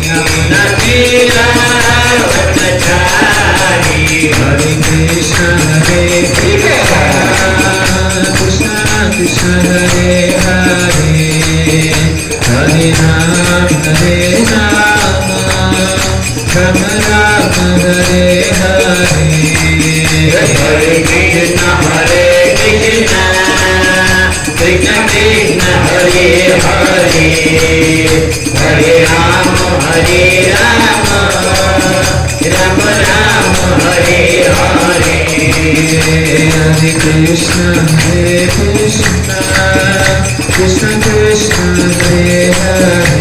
Yamuna Tira Hare Krishna Krishna Krishna Hare Hare Hare Ram Ram Ram Hare Hare Hare Krishna Krishna Krishna Hare Hare Hare Ram Ram Ram Hare Hare Hare Krishna Krishna Krishna Hare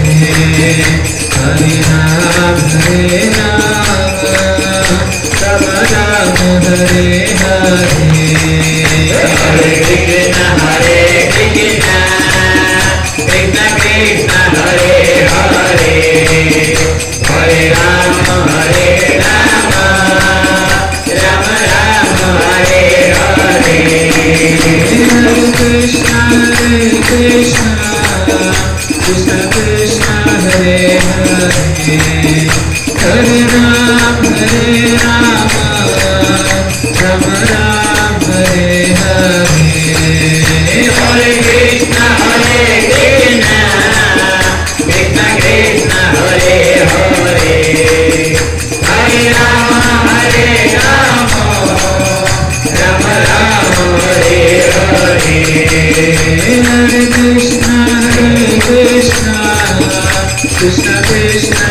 Hare Hare Ram Ram Ram Hare Hare Hare Krishna Krishna Krishna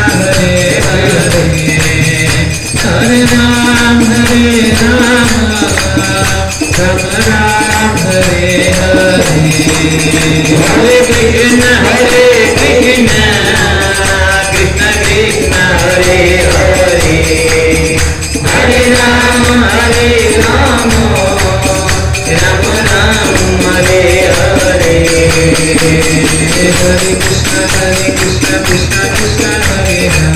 Hare Hare Hare Ram Ram Ram Hare Hare Hare Krishna Krishna Krishna Hare Hare Hare Ram Ram Ram Hare Hare Hare Krishna Krishna Krishna Hare Hare Hare Ram Ram Ram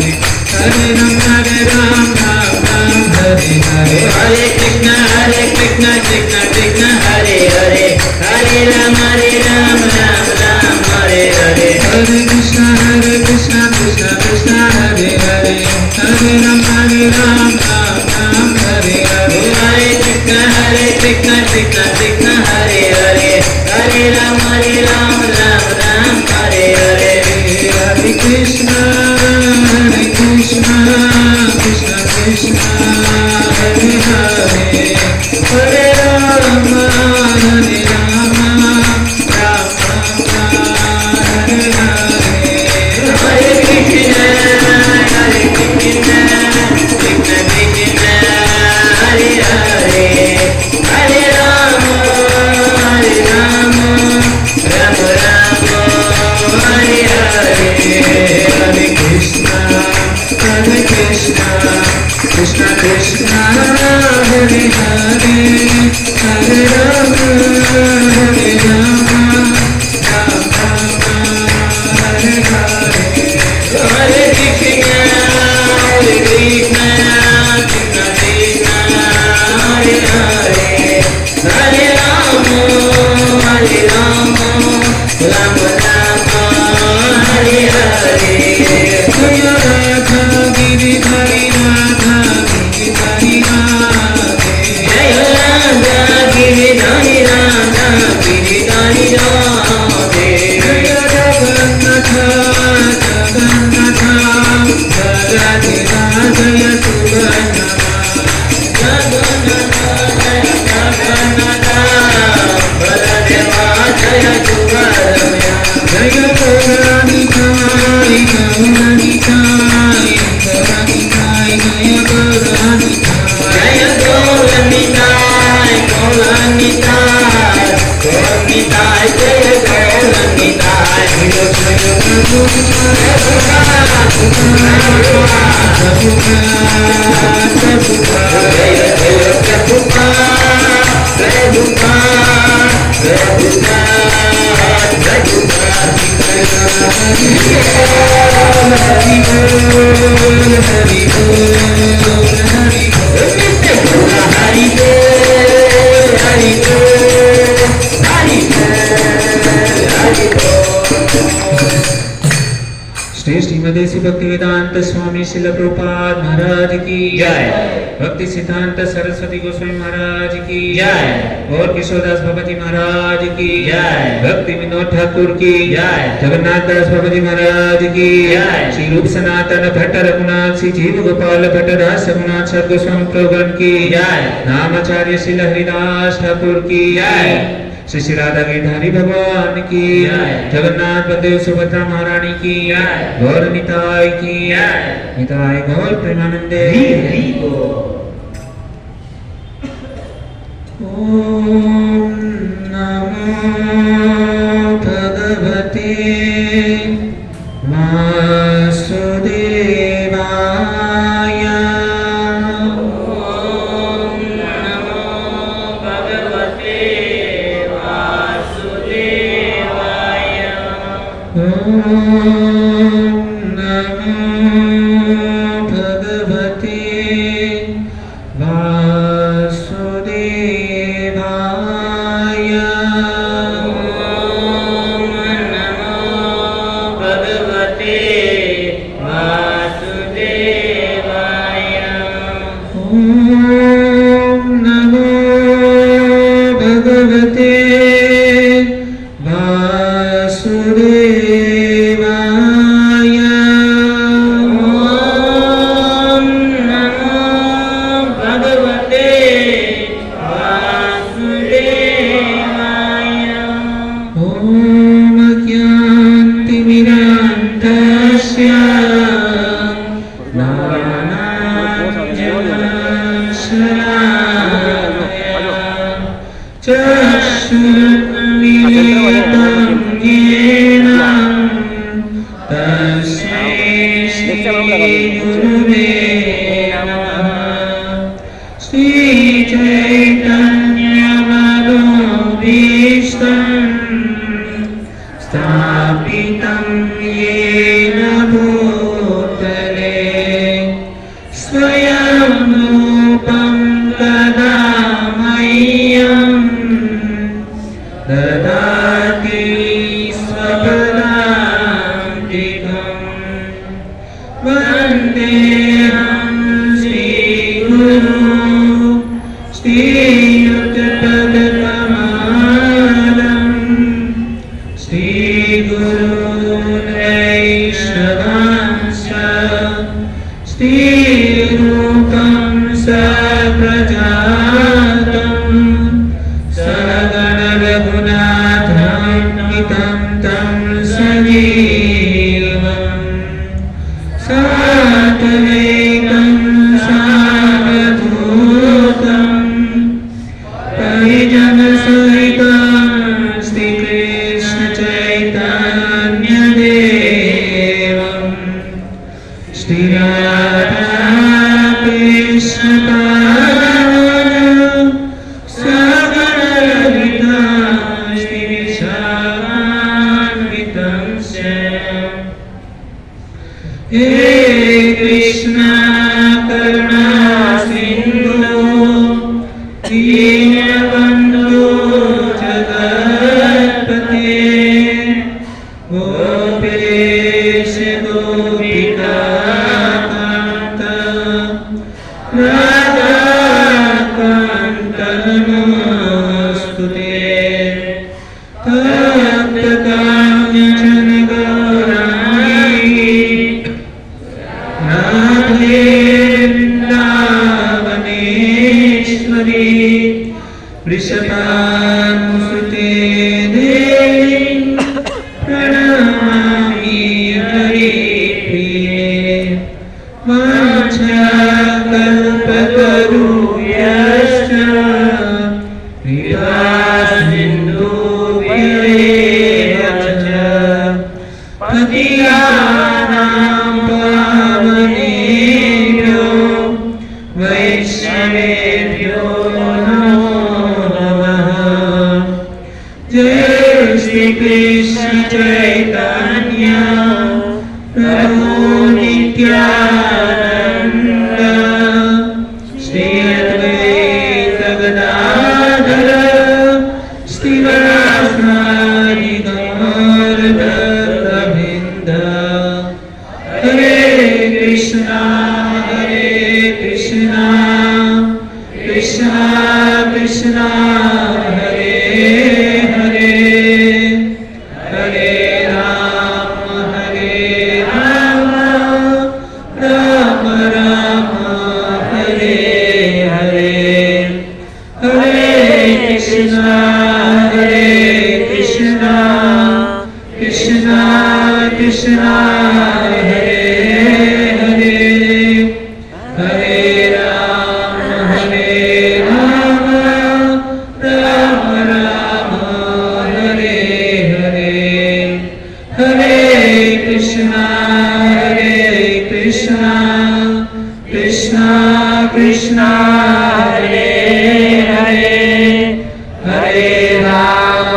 Hare Hare Hare Krishna Krishna Krishna Hare Hare Hare Ram Ram Hare Hare Hare Krishna Krishna Krishna Hare Hare Hare Ram Ram Hare Hare Hare Krishna Krishna Hare Hare Hare Ram Hare Hare Hare Krishna Krishna Hare Hare Hare Ram Ram Hare Hare Hare Krishna Krishna Hare Hare Hare Ram Hare Hare Hare Krishna Krishna Hare Hare Hare Ram Hare Hare Hare Krishna Krishna Hare Hare Hare Ram Hare Hare Krishna Krishna Hare Hare Hare Ram Ram Hare Hare Hare Krishna Krishna Hare Hare Hare Ram Hare Hare Krishna Krishna Hare Hare Hare Ram Ram Hare Hare Jaya Radha Giridhari Radha Giridhari Radhe Jai Radha Giridhari Radha Giridhari Radhe Jaya Jagannatha Jagannatha Jagadhira Jaya Subhanama Jagannatha Jagannatha Baladeva Jaya Subharamaya Jaya Gauranikai Gauranikai Gauranikai Jaya Gauranikai Jaya Gauranitai Gauranitai Gauranitai Jaya Gauranitai Stay स्वदेशी भक्ति वेदांत स्वामी शिल प्रभुपाद महाराज की जय। भक्ति सिद्धांत सरस्वती गोस्वामी महाराज की जय। और किशोरदास बाबाजी महाराज की जय। भक्ति विनोद ठाकुर की जय। जगन्नाथ दास बाबाजी महाराज की जय। श्री रूप सनातन भट्ट रघुनाथ श्री जीव गोपाल भट्ट दास रघुनाथ सर गोस्वामी प्रभुगण की जय। नामाचार्य श्री हरिदास ठाकुर की जय। श्री श्री राधा गिरधारी भगवान की जय। जगन्नाथ बलदेव सुभद्रा महारानी की जय। गौर निताय की जय। निताय गौर प्रेमानंदे ओम नमो भगवते वासुदेवाय ओम नमो भगवते वासुदेवाय। ओम नमो भगवते वासुदेवाय। ओम नमो भगवते वासुदेवाय। ओम नमो भगवते वासुदेवाय। ओम नमो भगवते वासुदेवाय। ओम ज्ञानतिमिरान्धस्य ज्ञानाञ्जनशलाकया चक्षुर्मिलितं येन तस्मै श्रीगुरुवे नमः। श्रीचैतन्यमनोभीष्टम् स्थापितं येन भूतले स्वयं रूपं तदा मह्यं ददाति स्वपदान्तिकम्। वन्देऽहं श्रीगुरु श्रीयुतपदकमलम् श्रीगुरुनैष्णवांश्च श्रीरूपं सप्रजातं सगणरघुनाथान्वितं तं सजीवम् साद्वैतं सावधूतं परिजनसहितं श्रीकृष्णचैतन्यदेवं श्रीराधाकृष्णपादान् सगणललिता श्रीविशाखान्वितं च। हे कृष्ण करुणा सिन्धु दीनबन्धु जगत्पते गोपेश गोपिकान्त राधाकान्त नमोऽस्तुते। तप्तकाञ्चन गौराङ्गी राधे वृन्दावनेश्वरी वृषभानुसुते देवी प्रणमामि हरिप्रिये। वाञ्छाकल्पतरुभ्यश्च कृपासिन्धुभ्येव च पतितानां पावनेभ्यो वैष्णवेभ्यो नमो नमः। जय श्री कृष्ण चैतन्य प्रभु नित्यानंद श्री अद्वैत गदाधर श्रीवासादि गौर भक्तवृंद। कृष्णा कृष्णा हरे हरे हरे राम राम राम हरे हरे हरे कृष्णा कृष्णा कृष्णा हरे हरे हरे राम राम राम हरे हरे हरे कृष्णा कृष्णा कृष्णा हरे हरे हरे राम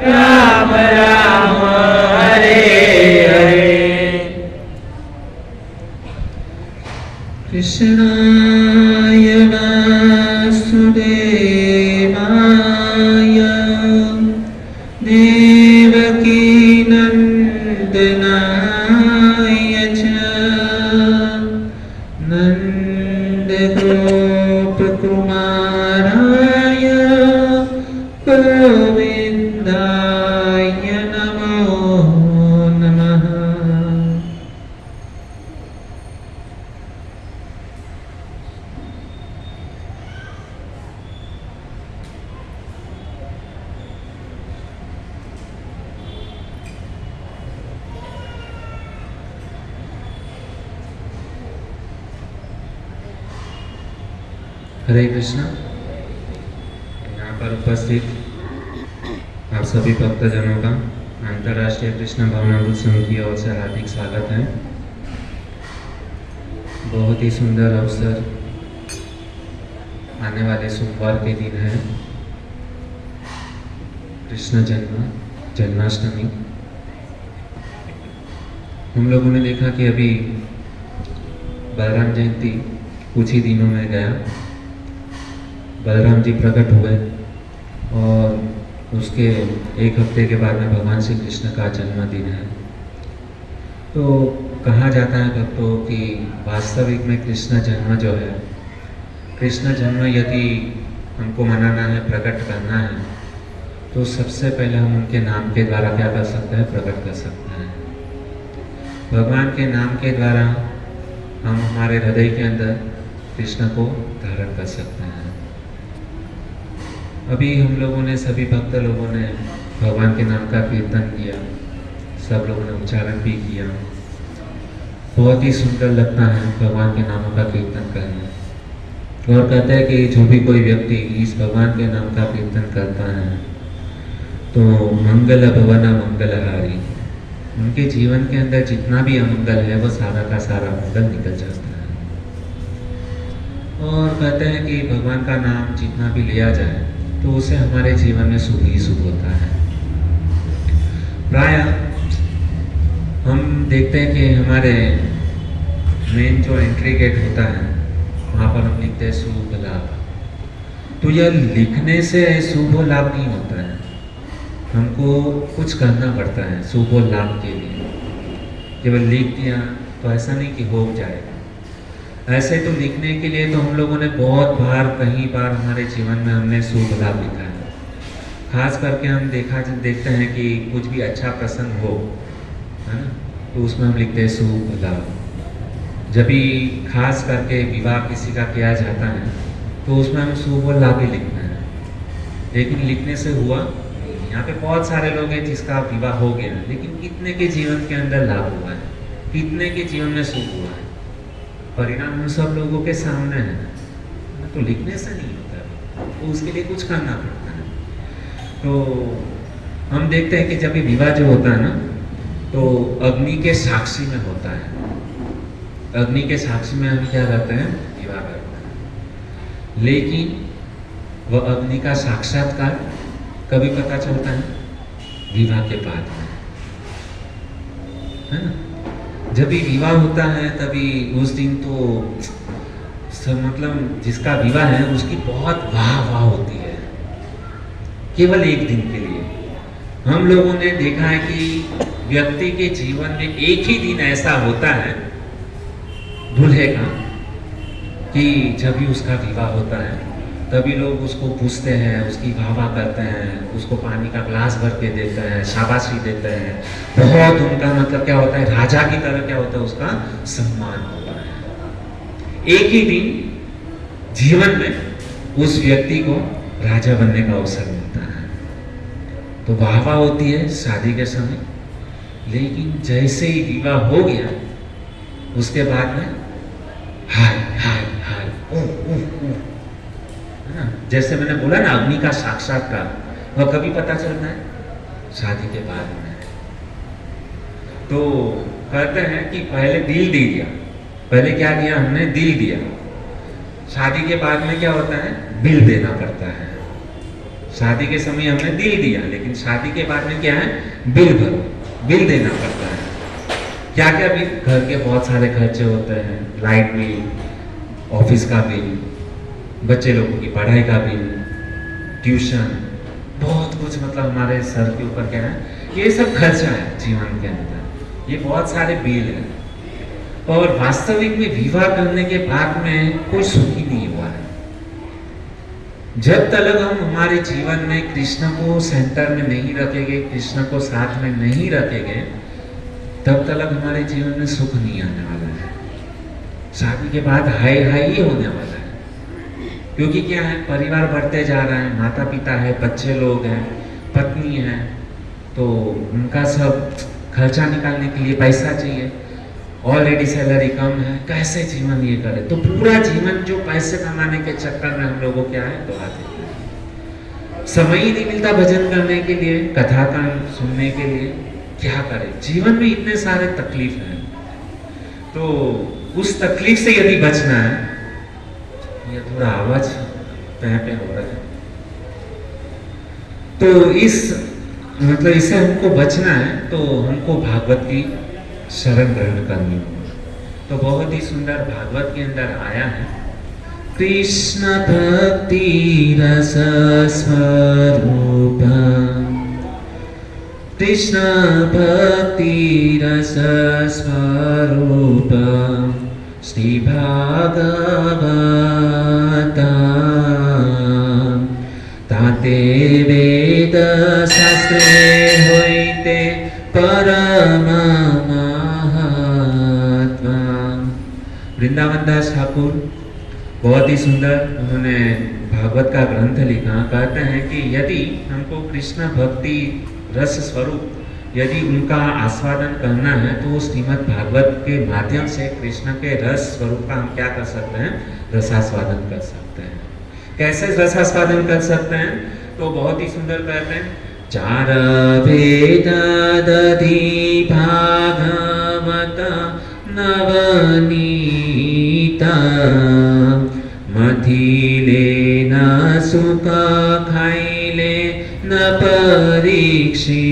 राम राम हरे हरे कृष्णाय वासुदेवाय देवकी नन्दनाय च नन्दगोपकुमाराय गोविन्दाय नमो नमः। हरे कृष्णा। यहाँ पर उपस्थित आप सभी भक्तजनों का अंतर्राष्ट्रीय कृष्ण भावनामृत संघ की ओर से हार्दिक स्वागत है। बहुत ही सुंदर अवसर आने वाले सोमवार के दिन है, कृष्ण जन्माष्टमी। हम लोगों ने देखा कि अभी बलराम जयंती कुछ ही दिनों में गया, बलराम जी प्रकट हुए और उसके एक हफ्ते के बाद में भगवान श्री कृष्ण का जन्मदिन है। तो कहा जाता है भक्तों कि वास्तविक में कृष्ण जन्म जो है, कृष्ण जन्म यदि हमको मनाना है, प्रकट करना है, तो सबसे पहले हम उनके नाम के द्वारा क्या कर सकते हैं, प्रकट कर सकते हैं। भगवान के नाम के द्वारा हम हमारे हृदय के अंदर कृष्ण को धारण कर सकते हैं। अभी हम लोगों ने, सभी भक्त लोगों ने भगवान के नाम का कीर्तन किया, सब लोगों ने उच्चारण भी किया। बहुत ही सुंदर लगता है भगवान के नामों का कीर्तन करना। और कहते हैं कि जो भी कोई व्यक्ति इस भगवान के नाम का कीर्तन करता है तो मंगल भवन मंगलहारी, उनके जीवन के अंदर जितना भी अमंगल है वो सारा का सारा मंगल निकल जाता है। और कहते हैं कि भगवान का नाम जितना भी लिया जाए तो उसे हमारे जीवन में शुभ ही शुभ होता है। प्राय हम देखते हैं कि हमारे मेन जो एंट्री गेट होता है वहाँ पर हम लिखते हैं शुभ लाभ। तो यह लिखने से शुभ लाभ नहीं होता है, हमको कुछ करना पड़ता है शुभ लाभ के लिए। केवल लिख दिया तो ऐसा नहीं कि हो जाएगा। ऐसे तो लिखने के लिए तो हम लोगों ने बहुत बार, कई बार हमारे जीवन में हमने शुभ लाभ लिखा है। खास करके हम देखते हैं कि कुछ भी अच्छा प्रसंग हो, है ना, तो उसमें हम लिखते हैं शुभ लाभ। जब भी खास करके विवाह किसी का किया जाता है तो उसमें हम शुभ लाभ ही लिखते हैं। लेकिन लिखने से हुआ, यहाँ पे बहुत सारे लोग हैं जिसका विवाह हो गया, लेकिन कितने के जीवन के अंदर लाभ हुआ है, कितने के जीवन में सुख हुआ है, परिणाम उन सब लोगों के सामने है। तो लिखने से नहीं होता, तो उसके लिए कुछ करना पड़ता है। तो हम देखते हैं कि जब भी विवाह जो होता है ना, तो अग्नि के साक्षी में होता है। अग्नि के साक्षी में हम क्या करते हैं, विवाह करते हैं। लेकिन वह अग्नि का साक्षात्कार कभी पता चलता है, विवाह के बाद में, है ना। जब भी विवाह होता है तभी उस दिन तो मतलब जिसका विवाह है उसकी बहुत वाह होती है, केवल एक दिन के लिए। हम लोगों ने देखा है कि व्यक्ति के जीवन में एक ही दिन ऐसा होता है दूल्हे का, कि जब भी उसका विवाह होता है तभी लोग उसको पूछते हैं, उसकी वाह वाह करते हैं, उसको पानी का ग्लास भर के देते हैं, शाबाशी देते हैं। बहुत उनका मतलब क्या होता है, राजा की तरह क्या होता है, उसका सम्मान होता है। एक ही दिन जीवन में उस व्यक्ति को राजा बनने का अवसर मिलता है। तो वाह वाह होती है शादी के समय, लेकिन जैसे ही विवाह हो गया उसके बाद में हाय हाय हाय ओ ओ ओ, है ना। जैसे मैंने बोला ना, अग्नि का साक्षात्कार वह कभी पता चलता है, शादी के बाद में। तो कहते हैं कि पहले दिल दे दिया, पहले क्या किया हमने, दिल दिया। शादी के बाद में क्या होता है, बिल देना पड़ता है। शादी के समय हमने दिल दिया, लेकिन शादी के बाद में क्या है, बिल भरो, बिल देना पड़ता है। क्या क्या बिल, घर के बहुत सारे खर्चे होते हैं, लाइट बिल, ऑफिस का बिल, बच्चे लोगों की पढ़ाई का बिल, ट्यूशन, बहुत कुछ मतलब हमारे सर के ऊपर क्या है, ये सब खर्चा है जीवन के अंदर, ये बहुत सारे बिल हैं। और वास्तविक में विवाह करने के बाद में कोई सुखी नहीं हुआ है। जब तक हम हमारे जीवन में कृष्ण को सेंटर में नहीं रखेंगे, कृष्ण को साथ में नहीं रखेंगे, तब तक हमारे जीवन में सुख नहीं आने वाला है। शादी के बाद हाय हाय ही होने वाला है। क्योंकि क्या है, परिवार बढ़ते जा रहा है, माता पिता है, बच्चे लोग हैं, पत्नी है, तो उनका सब खर्चा निकालने के लिए पैसा चाहिए। ऑलरेडी सैलरी कम है, कैसे जीवन ये करे। तो पूरा जीवन जो पैसे कमाने के चक्कर में हम लोगों क्या है, गवा देते हैं। समय ही नहीं मिलता भजन करने के लिए, कथा का सुनने के लिए, क्या करे। जीवन में इतने सारे तकलीफ हैं, तो उस तकलीफ से यदि बचना है, ये थोड़ा आवाज पे हो रहा है, तो इस मतलब इससे हमको बचना है, तो हमको भागवत की शरण ग्रहण करनी होगी। तो बहुत ही सुंदर भागवत के अंदर आया है, कृष्ण भक्ति रस स्वरूप, कृष्ण भक्ति रस स्वरूप श्री भागवत, ताते वेद शास्त्रे होइते परम महात्मा। वृंदावन दास ठाकुर बहुत ही सुंदर उन्होंने भागवत का ग्रंथ लिखा। कहते हैं कि यदि हमको कृष्ण भक्ति रस स्वरूप यदि उनका आस्वादन करना है, तो श्रीमद् भागवत के माध्यम से कृष्ण के रस स्वरूप का हम क्या कर सकते हैं, रसास्वादन कर सकते हैं। कैसे रसास्वादन कर सकते हैं, तो बहुत ही सुंदर कहते हैं, चार वेद दधि भागवत नवनीता, मथिले न सुख खाइले न परीक्षिता।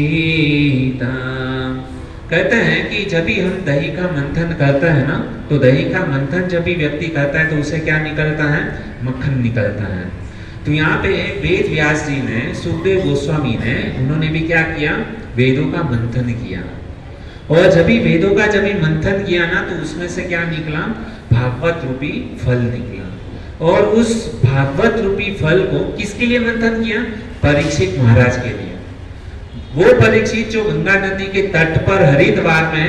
कहते हैं कि जब भी हम दही का मंथन करते हैं ना, तो दही का मंथन जब भी व्यक्ति करता है तो उसे क्या निकलता है, मक्खन निकलता है। तो यहाँ पे वेद व्यास जी ने, सुखदेव गोस्वामी ने, उन्होंने भी क्या किया, वेदों का मंथन किया। और जब भी वेदों का जब भी मंथन किया ना, तो उसमें से क्या निकला, भागवत रूपी फल निकला। और उस भागवत रूपी फल को किसके लिए मंथन किया, परीक्षित महाराज के लिए। वो परीक्षित जो गंगा नदी के तट पर हरिद्वार में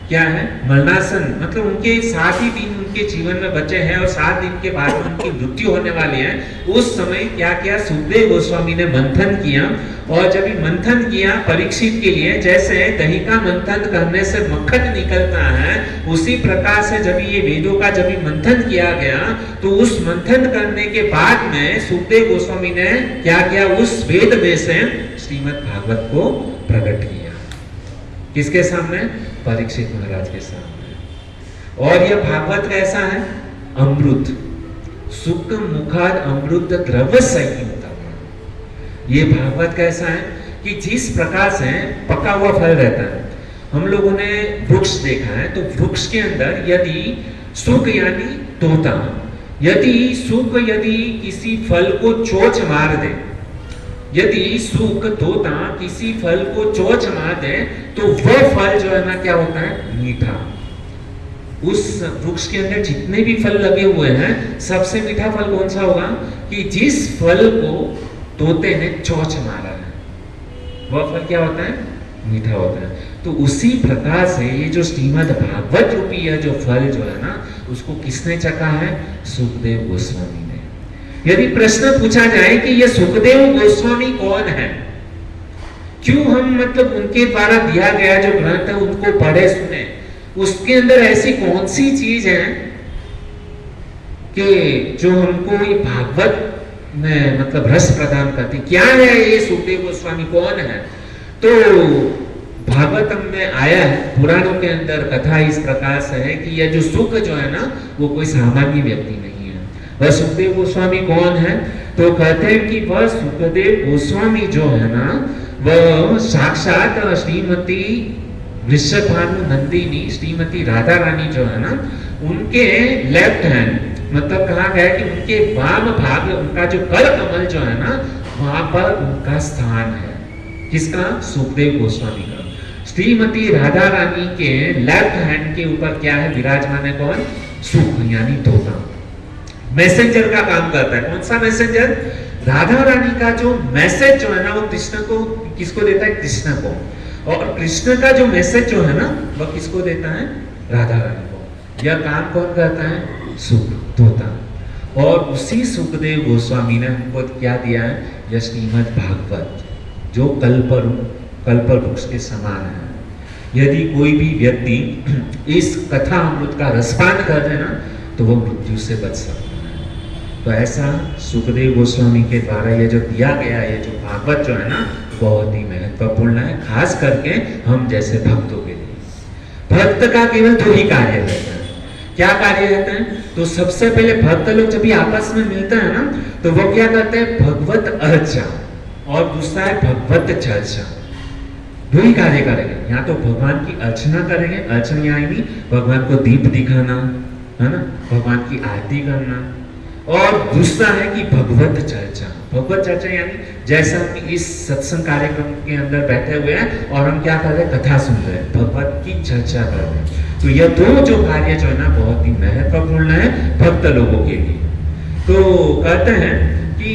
क्या है, मरणासन, मतलब उनके 7 ही दिन उनके जीवन में बचे हैं और 7 दिन के बाद में उनकी मृत्यु होने वाली है। उस समय क्या किया, सुखदेव गोस्वामी ने मंथन किया। और जब भी मंथन किया परीक्षित के लिए, जैसे दही का मंथन करने से मक्खन निकलता है, उसी प्रकार से जब ये वेदों का जब मंथन किया गया, तो उस मंथन करने के बाद में सुखदेव गोस्वामी ने क्या किया, उस वेद में से श्रीमद् भागवत को प्रकट किया। किसके सामने, परीक्षित महाराज के सामने। और यह भागवत कैसा है, अमृत, सुख मुखाद अमृत द्रव्य संयुक्त। ये भागवत कैसा है कि जिस प्रकार से पका हुआ फल रहता है, हम लोगों ने वृक्ष देखा है, तो वृक्ष के अंदर यदि सुख यानी तोता, यदि सुख यदि किसी फल को चोंच मार दे, यदि सुख तोता किसी फल को चोंच मार दे, तो वह फल जो है ना क्या होता है, मीठा। उस वृक्ष के अंदर जितने भी फल लगे हुए हैं, सबसे मीठा फल कौन सा होगा? कि जिस फल को तोते ने चोंच मारा है, वह फल क्या होता है? मीठा होता है। तो उसी प्रकार से ये जो श्रीमद् भागवत रूपी है जो फल जो है ना, उसको किसने चखा है? सुखदेव गोस्वामी ने। यदि प्रश्न पूछा जाए कि ये सुखदेव गोस्वामी कौन है, क्यों हम मतलब उनके द्वारा दिया गया जो ग्रंथ है उनको पढ़े सुने, उसके अंदर ऐसी कौन सी चीज है कि जो हमको ये भागवत में मतलब रस प्रदान करती? क्या है ये सुखदेव गोस्वामी कौन है? तो भागवतम में आया है, पुराणों के अंदर कथा इस प्रकार से है कि यह जो सुख जो है ना, वो कोई सामान्य व्यक्ति नहीं है। वह सुखदेव गोस्वामी कौन है? तो कहते हैं कि वह सुखदेव गोस्वामी जो है ना, वह साक्षात श्रीमती वृषभानु नंदिनी, श्रीमती राधा रानी जो है ना, उनके लेफ्ट हैंड, मतलब कहा गया कि उनके वाम भाग, उनका जो कर कमल जो है ना, वहां पर उनका स्थान है। किसका? सुखदेव गोस्वामी का। श्रीमती राधा रानी के लेफ्ट हैंड के ऊपर क्या है? विराजमान है कौन? सुख यानी तोता। मैसेंजर का काम करता है। कौन सा मैसेंजर? राधा रानी का जो मैसेज जो है ना, वो कृष्ण को, किसको देता है? कृष्ण को। और कृष्ण का जो मैसेज जो है ना, वह किसको देता है? राधा रानी को। यह काम कौन करता है? सुख, तोता। और उसी सुखदेव गोस्वामी ने हमको क्या दिया है? यह श्रीमद् भागवत, जो कल्प वृक्ष के समान है। यदि कोई भी व्यक्ति इस कथा अमृत का रसपान कर दे ना, तो वो मृत्यु से बच सकता है। तो ऐसा सुखदेव गोस्वामी के द्वारा ये जो दिया गया है, ये जो भागवत जो है ना, बहुत ही महत्वपूर्ण है, खास करके हम जैसे भक्तों के लिए। भक्त का केवल दो ही कार्य रहता है। क्या कार्य रहता है? तो सबसे पहले भक्त लोग जब भी आपस में मिलते हैं ना, तो वो क्या करते हैं? भगवत अर्चा, और दूसरा है भगवत चर्चा। दो ही कार्य करेंगे। यहाँ तो भगवान की अर्चना करेंगे, अर्चना यानी भगवान को दीप दिखाना, है ना, भगवान की आरती करना, और दूसरा है कि भगवत चर्चा। भगवत चर्चा यानी जैसे हम इस सत्संग कार्यक्रम के अंदर बैठे हुए हैं और हम क्या कर रहे हैं? कथा सुन रहे हैं, भगवत की चर्चा कर रहे हैं। तो यह दो जो कार्य जो है ना, बहुत ही महत्वपूर्ण है भक्त लोगों के लिए। तो कहते हैं कि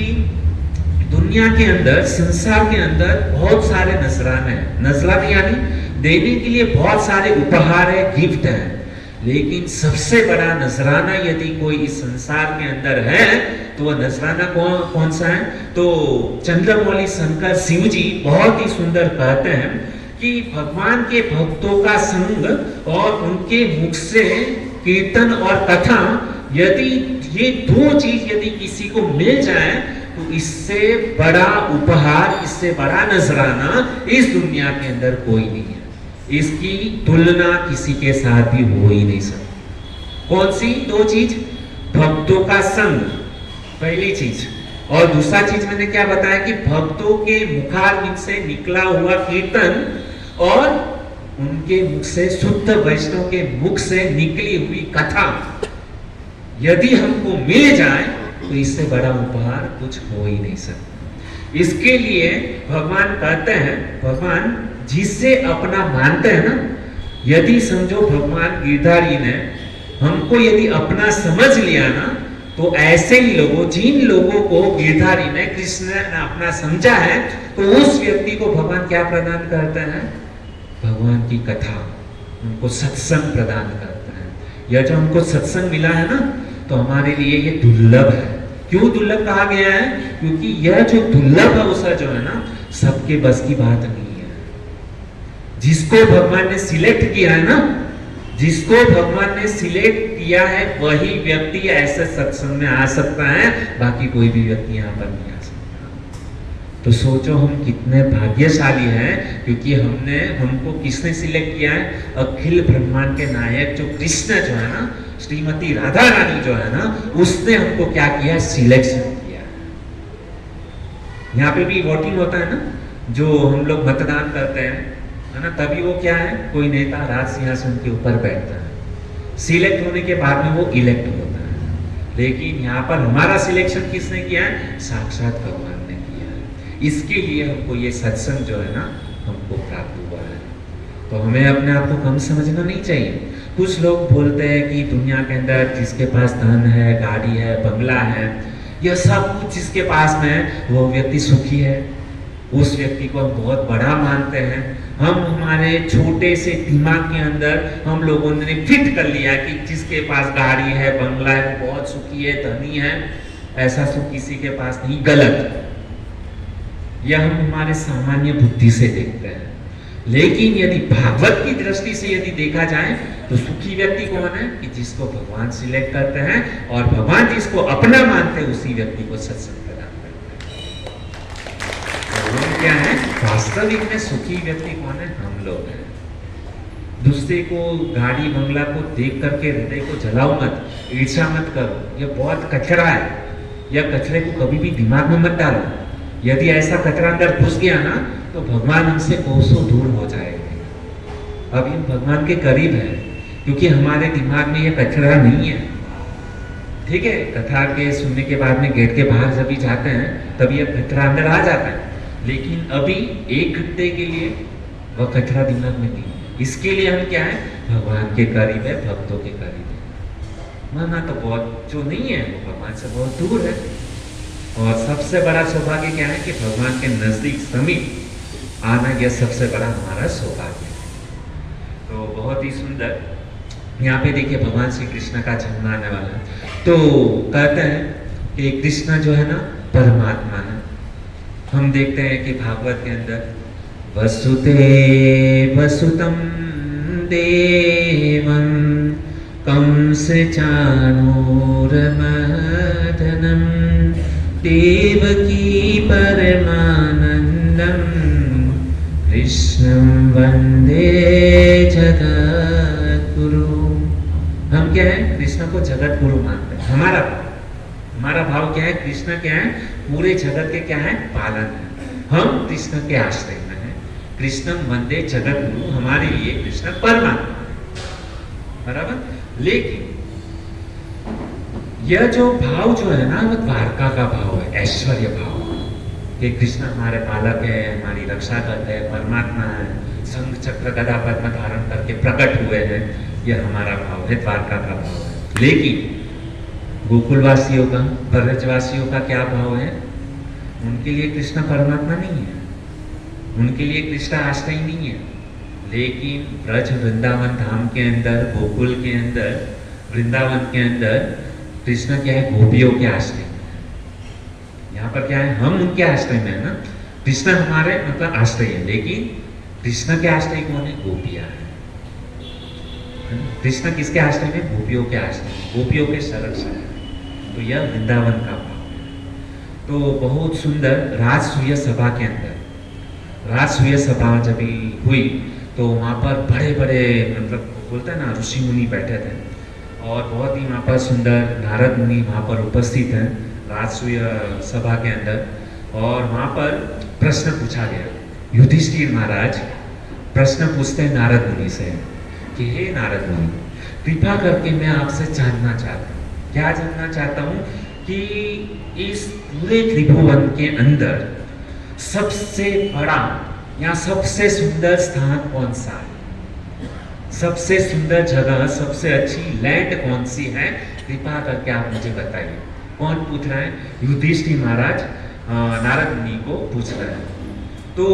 दुनिया के अंदर, संसार के अंदर बहुत सारे नजराने हैं। नजराने यानी देने के लिए बहुत सारे उपहार है, गिफ्ट है। लेकिन सबसे बड़ा नजराना यदि कोई इस संसार के अंदर है, तो वह नजराना कौन सा है? तो चंद्रमौली शंकर शिव जी बहुत ही सुंदर कहते हैं कि भगवान के भक्तों का संग और उनके मुख से कीर्तन और कथा, यदि ये दो चीज यदि किसी को मिल जाए, तो इससे बड़ा उपहार, इससे बड़ा नजराना इस दुनिया के अंदर कोई नहीं है। इसकी तुलना किसी के साथ भी हो ही नहीं सकती। कौन सी दो चीज? भक्तों का संग, पहली चीज, और दूसरा चीज मैंने क्या बताया कि भक्तों के मुखारविंद से निकला हुआ कीर्तन और उनके मुख से, शुद्ध वैष्णव के मुख से निकली हुई कथा यदि हमको मिल जाए, तो इससे बड़ा उपहार कुछ हो ही नहीं सकता। इसके लिए भगवान कहते हैं, भगवान जिससे अपना मानते हैं ना, यदि समझो भगवान गिरधारी ने हमको यदि अपना समझ लिया ना, तो ऐसे ही लोगों, जिन लोगों को गिरधारी ने, कृष्ण ने अपना समझा है, तो उस व्यक्ति को भगवान क्या प्रदान करते हैं? भगवान की कथा, उनको सत्संग प्रदान करते हैं। यह जो हमको सत्संग मिला है ना, तो हमारे लिए ये दुर्लभ है। क्यों दुर्लभ कहा गया है? क्योंकि यह जो दुर्लभ अवसर जो है ना, सबके बस की बात नहीं है। जिसको भगवान ने सिलेक्ट किया है ना, जिसको भगवान ने सिलेक्ट किया है, वही व्यक्ति ऐसे सत्संग में आ सकता है, बाकी कोई भी व्यक्ति यहाँ पर नहीं आ सकता। तो सोचो हम कितने भाग्यशाली हैं, क्योंकि हमको किसने सिलेक्ट किया है? अखिल ब्रह्मांड के नायक जो कृष्ण जो है ना, श्रीमती राधा रानी जो है ना, उसने हमको क्या किया? सिलेक्शन किया। यहाँ पे भी वोटिंग होता है ना, जो हम लोग मतदान करते हैं, है ना, तभी वो क्या है? कोई नेता राज सिंहासन के ऊपर बैठता है। सिलेक्ट होने के बाद में वो इलेक्ट होता है। लेकिन यहाँ पर हमारा सिलेक्शन किसने किया है? साक्षात भगवान ने किया है। इसके लिए हमको ये सत्संग जो है ना, हमको प्राप्त हुआ है। तो हमें अपने आप को कम समझना नहीं चाहिए। कुछ लोग बोलते हैं कि दुनिया के अंदर जिसके पास धन है, गाड़ी है, बंगला है, यह सब कुछ जिसके पास में है वो व्यक्ति सुखी है। उस व्यक्ति को हम बहुत बड़ा मानते हैं। हम हमारे छोटे से दिमाग के अंदर हम लोगों ने फिट कर लिया कि जिसके पास गाड़ी है, बंगला है, वो बहुत सुखी है, धनी है। ऐसा सुख किसी के पास नहीं, गलत। यह हम हमारे सामान्य बुद्धि से देखते हैं। लेकिन यदि भागवत की दृष्टि से यदि देखा जाए तो सुखी व्यक्ति कौन है कि जिसको भगवान सिलेक्ट करते हैं और भगवान जिसको अपना मानते हैं उसी व्यक्ति को सत्संग प्रदान करते हैं। तो हम क्या है, वास्तविक में सुखी व्यक्ति कौन है? हम लोग हैं। दूसरे को गाड़ी बंगला को देख करके हृदय को जलाओ मत, ईर्ष्या मत करो, यह बहुत कचरा है। यह कचरे को कभी भी दिमाग में मत डालो। यदि ऐसा कचरा अंदर घुस गया ना तो भगवान हमसे कोसों दूर हो जाएंगे। अब हम भगवान के करीब हैं क्योंकि हमारे दिमाग में ये कचरा नहीं है। ठीक है, कथा के सुनने के बाद में गेट के बाहर जब भी जाते हैं तब ये कचरा अंदर आ जाता है, लेकिन अभी एक घंटे के लिए वह कचरा दिमाग में नहीं है। इसके लिए हम क्या है, भगवान के करीब है, भक्तों के करीब है। माना तो बहुत जो नहीं है वो भगवान से बहुत दूर है। और सबसे बड़ा सौभाग्य क्या है कि भगवान के नजदीक समीप आना, यह सबसे बड़ा हमारा सौभाग्य है। तो बहुत ही सुंदर यहाँ पे देखिए भगवान श्री कृष्ण का जन्म आने वाला है। तो कहते हैं कि कृष्ण जो है ना परमात्मा है। हम देखते हैं कि भागवत के अंदर वसुदेव वसुतम देवम कंस चाणूरमर्दनम देवकी परमानंदम कृष्णं वंदे जगद्गुरु। हम क्या है, कृष्ण को जगत गुरु मानते हैं। हमारा भाव क्या है, कृष्ण क्या है, पूरे जगत के क्या है, पालन है। हम कृष्ण के आश्रय में हैं। कृष्णं वंदे जगत गुरु, हमारे लिए कृष्ण परमात्मा है, बराबर। लेकिन यह जो भाव जो है ना वो द्वारका का भाव है, ऐश्वर्य भाव कि कृष्ण हमारे पालक है, हमारी रक्षा करते हैं, परमात्मा है, शंख चक्र गदा पद्म धारण करके प्रकट हुए हैं। यह हमारा भाव है, द्वारका का भाव है। लेकिन गोकुलवासियों का, ब्रजवासियों का क्या भाव है? उनके लिए कृष्ण परमात्मा नहीं है, उनके लिए कृष्ण आश्रय नहीं है। लेकिन ब्रज वृंदावन धाम के अंदर, गोकुल के अंदर, वृंदावन के अंदर कृष्ण क्या है, गोपियों के आश्रय में। यहाँ पर क्या है, हम उनके आश्रय में है ना। कृष्ण हमारे मतलब आश्रय है, लेकिन कृष्ण के आश्रय कौन है? गोपियां है। कृष्ण किसके आश्रय में? गोपियों के आश्रय में, गोपियों के संरक्षण है। तो यह वृंदावन का भाव है। तो बहुत सुंदर राजसूय सभा के अंदर, राजसूय सभा जब हुई तो वहाँ पर बड़े बड़े मतलब बोलते हैं ना ऋषि मुनि बैठे थे और बहुत ही वहाँ पर सुंदर नारद मुनि वहाँ पर उपस्थित हैं राजसूय सभा के अंदर। और वहाँ पर प्रश्न पूछा गया। युधिष्ठिर महाराज प्रश्न पूछते हैं नारद मुनि से कि हे नारद मुनि, कृपा करके मैं आपसे जानना चाहता हूँ। क्या जानना चाहता हूँ कि इस पूरे त्रिभुवन के अंदर सबसे बड़ा या सबसे सुंदर स्थान कौन सा है? सबसे सुंदर जगह, सबसे अच्छी लैंड कौन सी है? कृपा करके आप मुझे बताइए। कौन पूछ रहा है? युधिष्ठिर महाराज नारद मुनि को पूछ रहे हैं। तो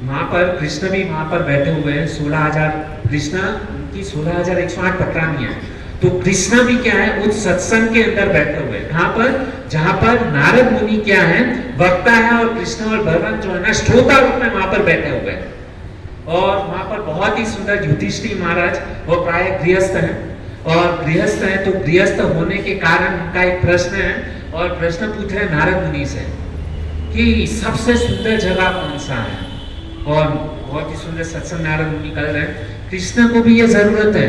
वहाँ पर कृष्ण भी वहाँ पर बैठे हुए हैं। 16,000 कृष्ण उनकी 16,108 पटरानी है। तो कृष्ण भी क्या है, उस सत्संग के अंदर बैठे हुए हैं। कहाँ पर? जहाँ पर नारद मुनि क्या है, वक्ता है, और कृष्ण और बलराम जो है ना श्रोता रूप में वहाँ पर बैठे हुए हैं। और वहाँ पर बहुत ही सुंदर युधिष्ठिर महाराज, वो प्राय गृहस्थ हैं, और गृहस्थ हैं तो गृहस्थ होने के कारण उनका एक प्रश्न है, और प्रश्न पूछ रहे हैं नारद मुनि से कि सबसे सुंदर जगह कौन सा है। और बहुत ही सुंदर सत्संग नारद मुनि कर रहे हैं। कृष्ण को भी यह जरूरत है।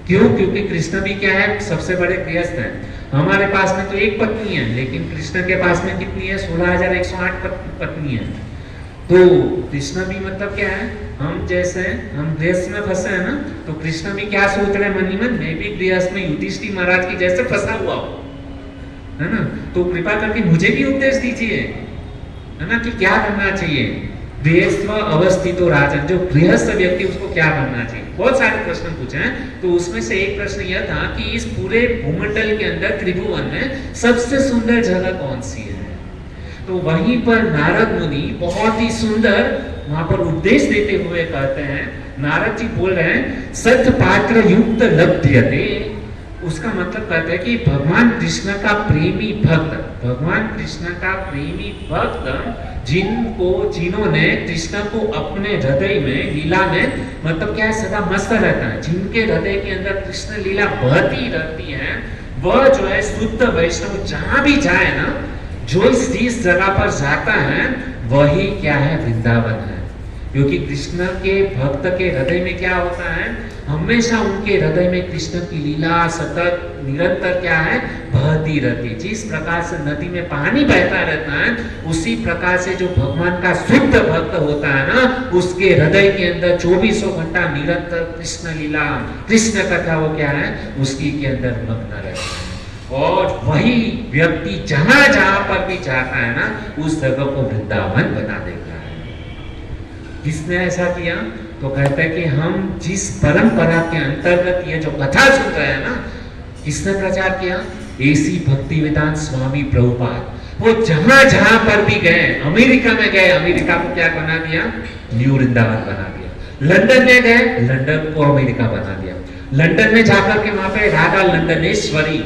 क्यों? क्योंकि कृष्ण भी क्या है, सबसे बड़े गृहस्थ हैं। हमारे पास में तो एक पत्नी है, लेकिन कृष्ण के पास में कितनी है? 16,108 पत्नी है। तो कृष्ण भी मतलब क्या है, हम जैसे हम गृहस्थ में फंसे हैं ना, तो कृष्ण भी क्या सोच रहे हैं मन ही मन, मैं भी गृहस्थ में युधिष्ठिर महाराज की जैसे फंसा हुआ हूं, है ना। तो कृपा करके मुझे भी उपदेश दीजिए, है ना, कि क्या करना चाहिए। गृहस्थ अवस्थितो राजन, जो गृहस्थ व्यक्ति उसको क्या करना चाहिए। बहुत सारे प्रश्न पूछे हैं। तो उसमें से एक प्रश्न यह था कि इस पूरे भूमंडल के अंदर त्रिभुवन में सबसे सुंदर जगह कौन सी है। तो वहीं पर नारद मुनि बहुत ही सुंदर वहां पर उपदेश देते हुए कहते हैं, नारद जी बोल रहे हैं सत्य पात्र युक्त लभ्यते। उसका मतलब कहते हैं कि भगवान कृष्ण का प्रेमी भक्त, भगवान कृष्ण का प्रेमी भक्त जिन्होंने कृष्ण को अपने हृदय में लीला में मतलब क्या है सदा मस्त रहता है, जिनके हृदय के अंदर कृष्ण लीला बहती रहती है, वह जो है शुद्ध वैष्णव जहां भी जाए ना, जो इस जगह पर जाता है वही क्या है वृंदावन है। क्योंकि कृष्ण के भक्त के हृदय में क्या होता है, हमेशा उनके हृदय में कृष्ण की लीला सतत निरंतर क्या है बहती रहती है। जिस प्रकार से नदी में पानी बहता रहता है, उसी प्रकार से जो भगवान का शुद्ध भक्त होता है ना, उसके हृदय के अंदर 24 घंटा निरंतर कृष्ण लीला कृष्ण कथा वो क्या है उसकी के अंदर मग्न रहता है। और वही व्यक्ति जहां जहां पर भी जाता है ना, उस जगह को वृंदावन बना देता है। किसने ऐसा किया? तो कहते हैं कि हम जिस परंपरा के अंतर्गत ये जो कथा सुन रहे हैं ना, किसने प्रचार किया? एसी भक्ति वेदांत स्वामी प्रभुपाद। वो जहां जहां पर भी गए, अमेरिका में गए, अमेरिका को क्या बना दिया? न्यू वृंदावन बना दिया। लंदन में गए, लंदन को अमेरिका बना दिया। लंदन में जाकर के वहां पे राधा लंदनेश्वरी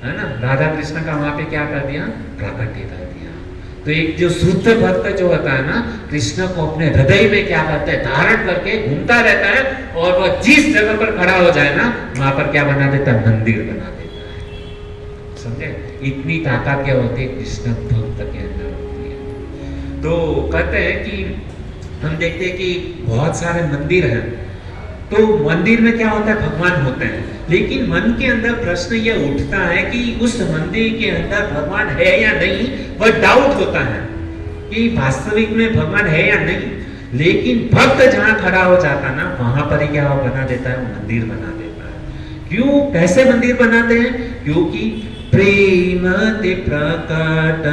है ना, राधा कृष्ण का वहां पे क्या कर दिया? प्राकट्य कर दिया। तो एक जो शुद्ध भक्त जो होता है ना, कृष्ण को अपने हृदय में क्या करता है धारण करके घूमता रहता है, और वह जिस जगह पर खड़ा हो जाए ना, वहां पर क्या बना देता है? मंदिर बना देता है। समझे? इतनी ताकत क्या होती है कृष्ण भक्त के अंदर होती है। तो कहते हैं कि हम देखते हैं कि बहुत सारे मंदिर हैं, तो मंदिर में क्या होता है? भगवान होते हैं, लेकिन मन के अंदर प्रश्न यह उठता है कि उस मंदिर के अंदर भगवान है या नहीं, वह डाउट होता है कि वास्तविक में भगवान है या नहीं। लेकिन भक्त जहां खड़ा हो जाता ना, वहां पर ही क्या बना देता है? मंदिर बना देता है। क्यों? कैसे मंदिर बनाते हैं? क्योंकि प्रेम ते प्रकट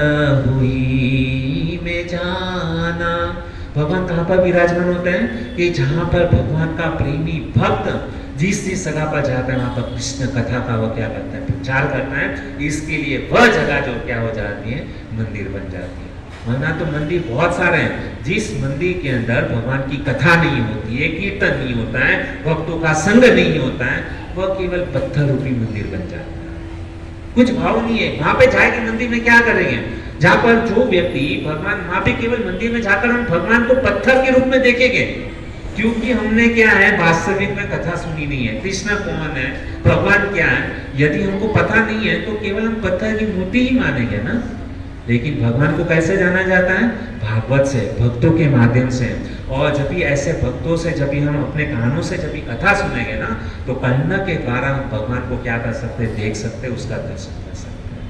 हुई में जाना। भगवान कहां पर विराजमान होते हैं? कि जहां पर भगवान का प्रेमी भक्त जिस जगह पर जाता है, वहां पर कृष्ण कथा का वो क्या करता है? प्रचार करता है। इसके लिए वह जगह जो क्या हो जाती है? मंदिर बन जाती है। वरना तो मंदिर बहुत सारे हैं, जिस मंदिर के अंदर भगवान की कथा नहीं होती है, कीर्तन नहीं होता है, भक्तों का संग नहीं होता है, वह केवल पत्थर रूपी मंदिर बन जाता है। कुछ भाव नहीं है। वहां पे जाके मंदिर में क्या करेंगे? जहां पर जो व्यक्ति भगवान, वहां पे केवल मंदिर में जाकर हम भगवान को पत्थर के रूप में देखेंगे, क्योंकि हमने क्या है वास्तविक में कथा सुनी नहीं है। कृष्ण कौन है, भगवान क्या है, यदि हमको पता नहीं है तो केवल हम पत्थर की मूर्ति ही मानेंगे ना। लेकिन भगवान को कैसे जाना जाता है? भागवत से, भक्तों के माध्यम से। और जब भी ऐसे भक्तों से जब भी हम अपने कानों से जब भी कथा सुनेंगे ना, तो कहना के द्वारा हम भगवान को क्या कर सकते हैं? देख सकते हैं, उसका दर्शन कर सकते हैं।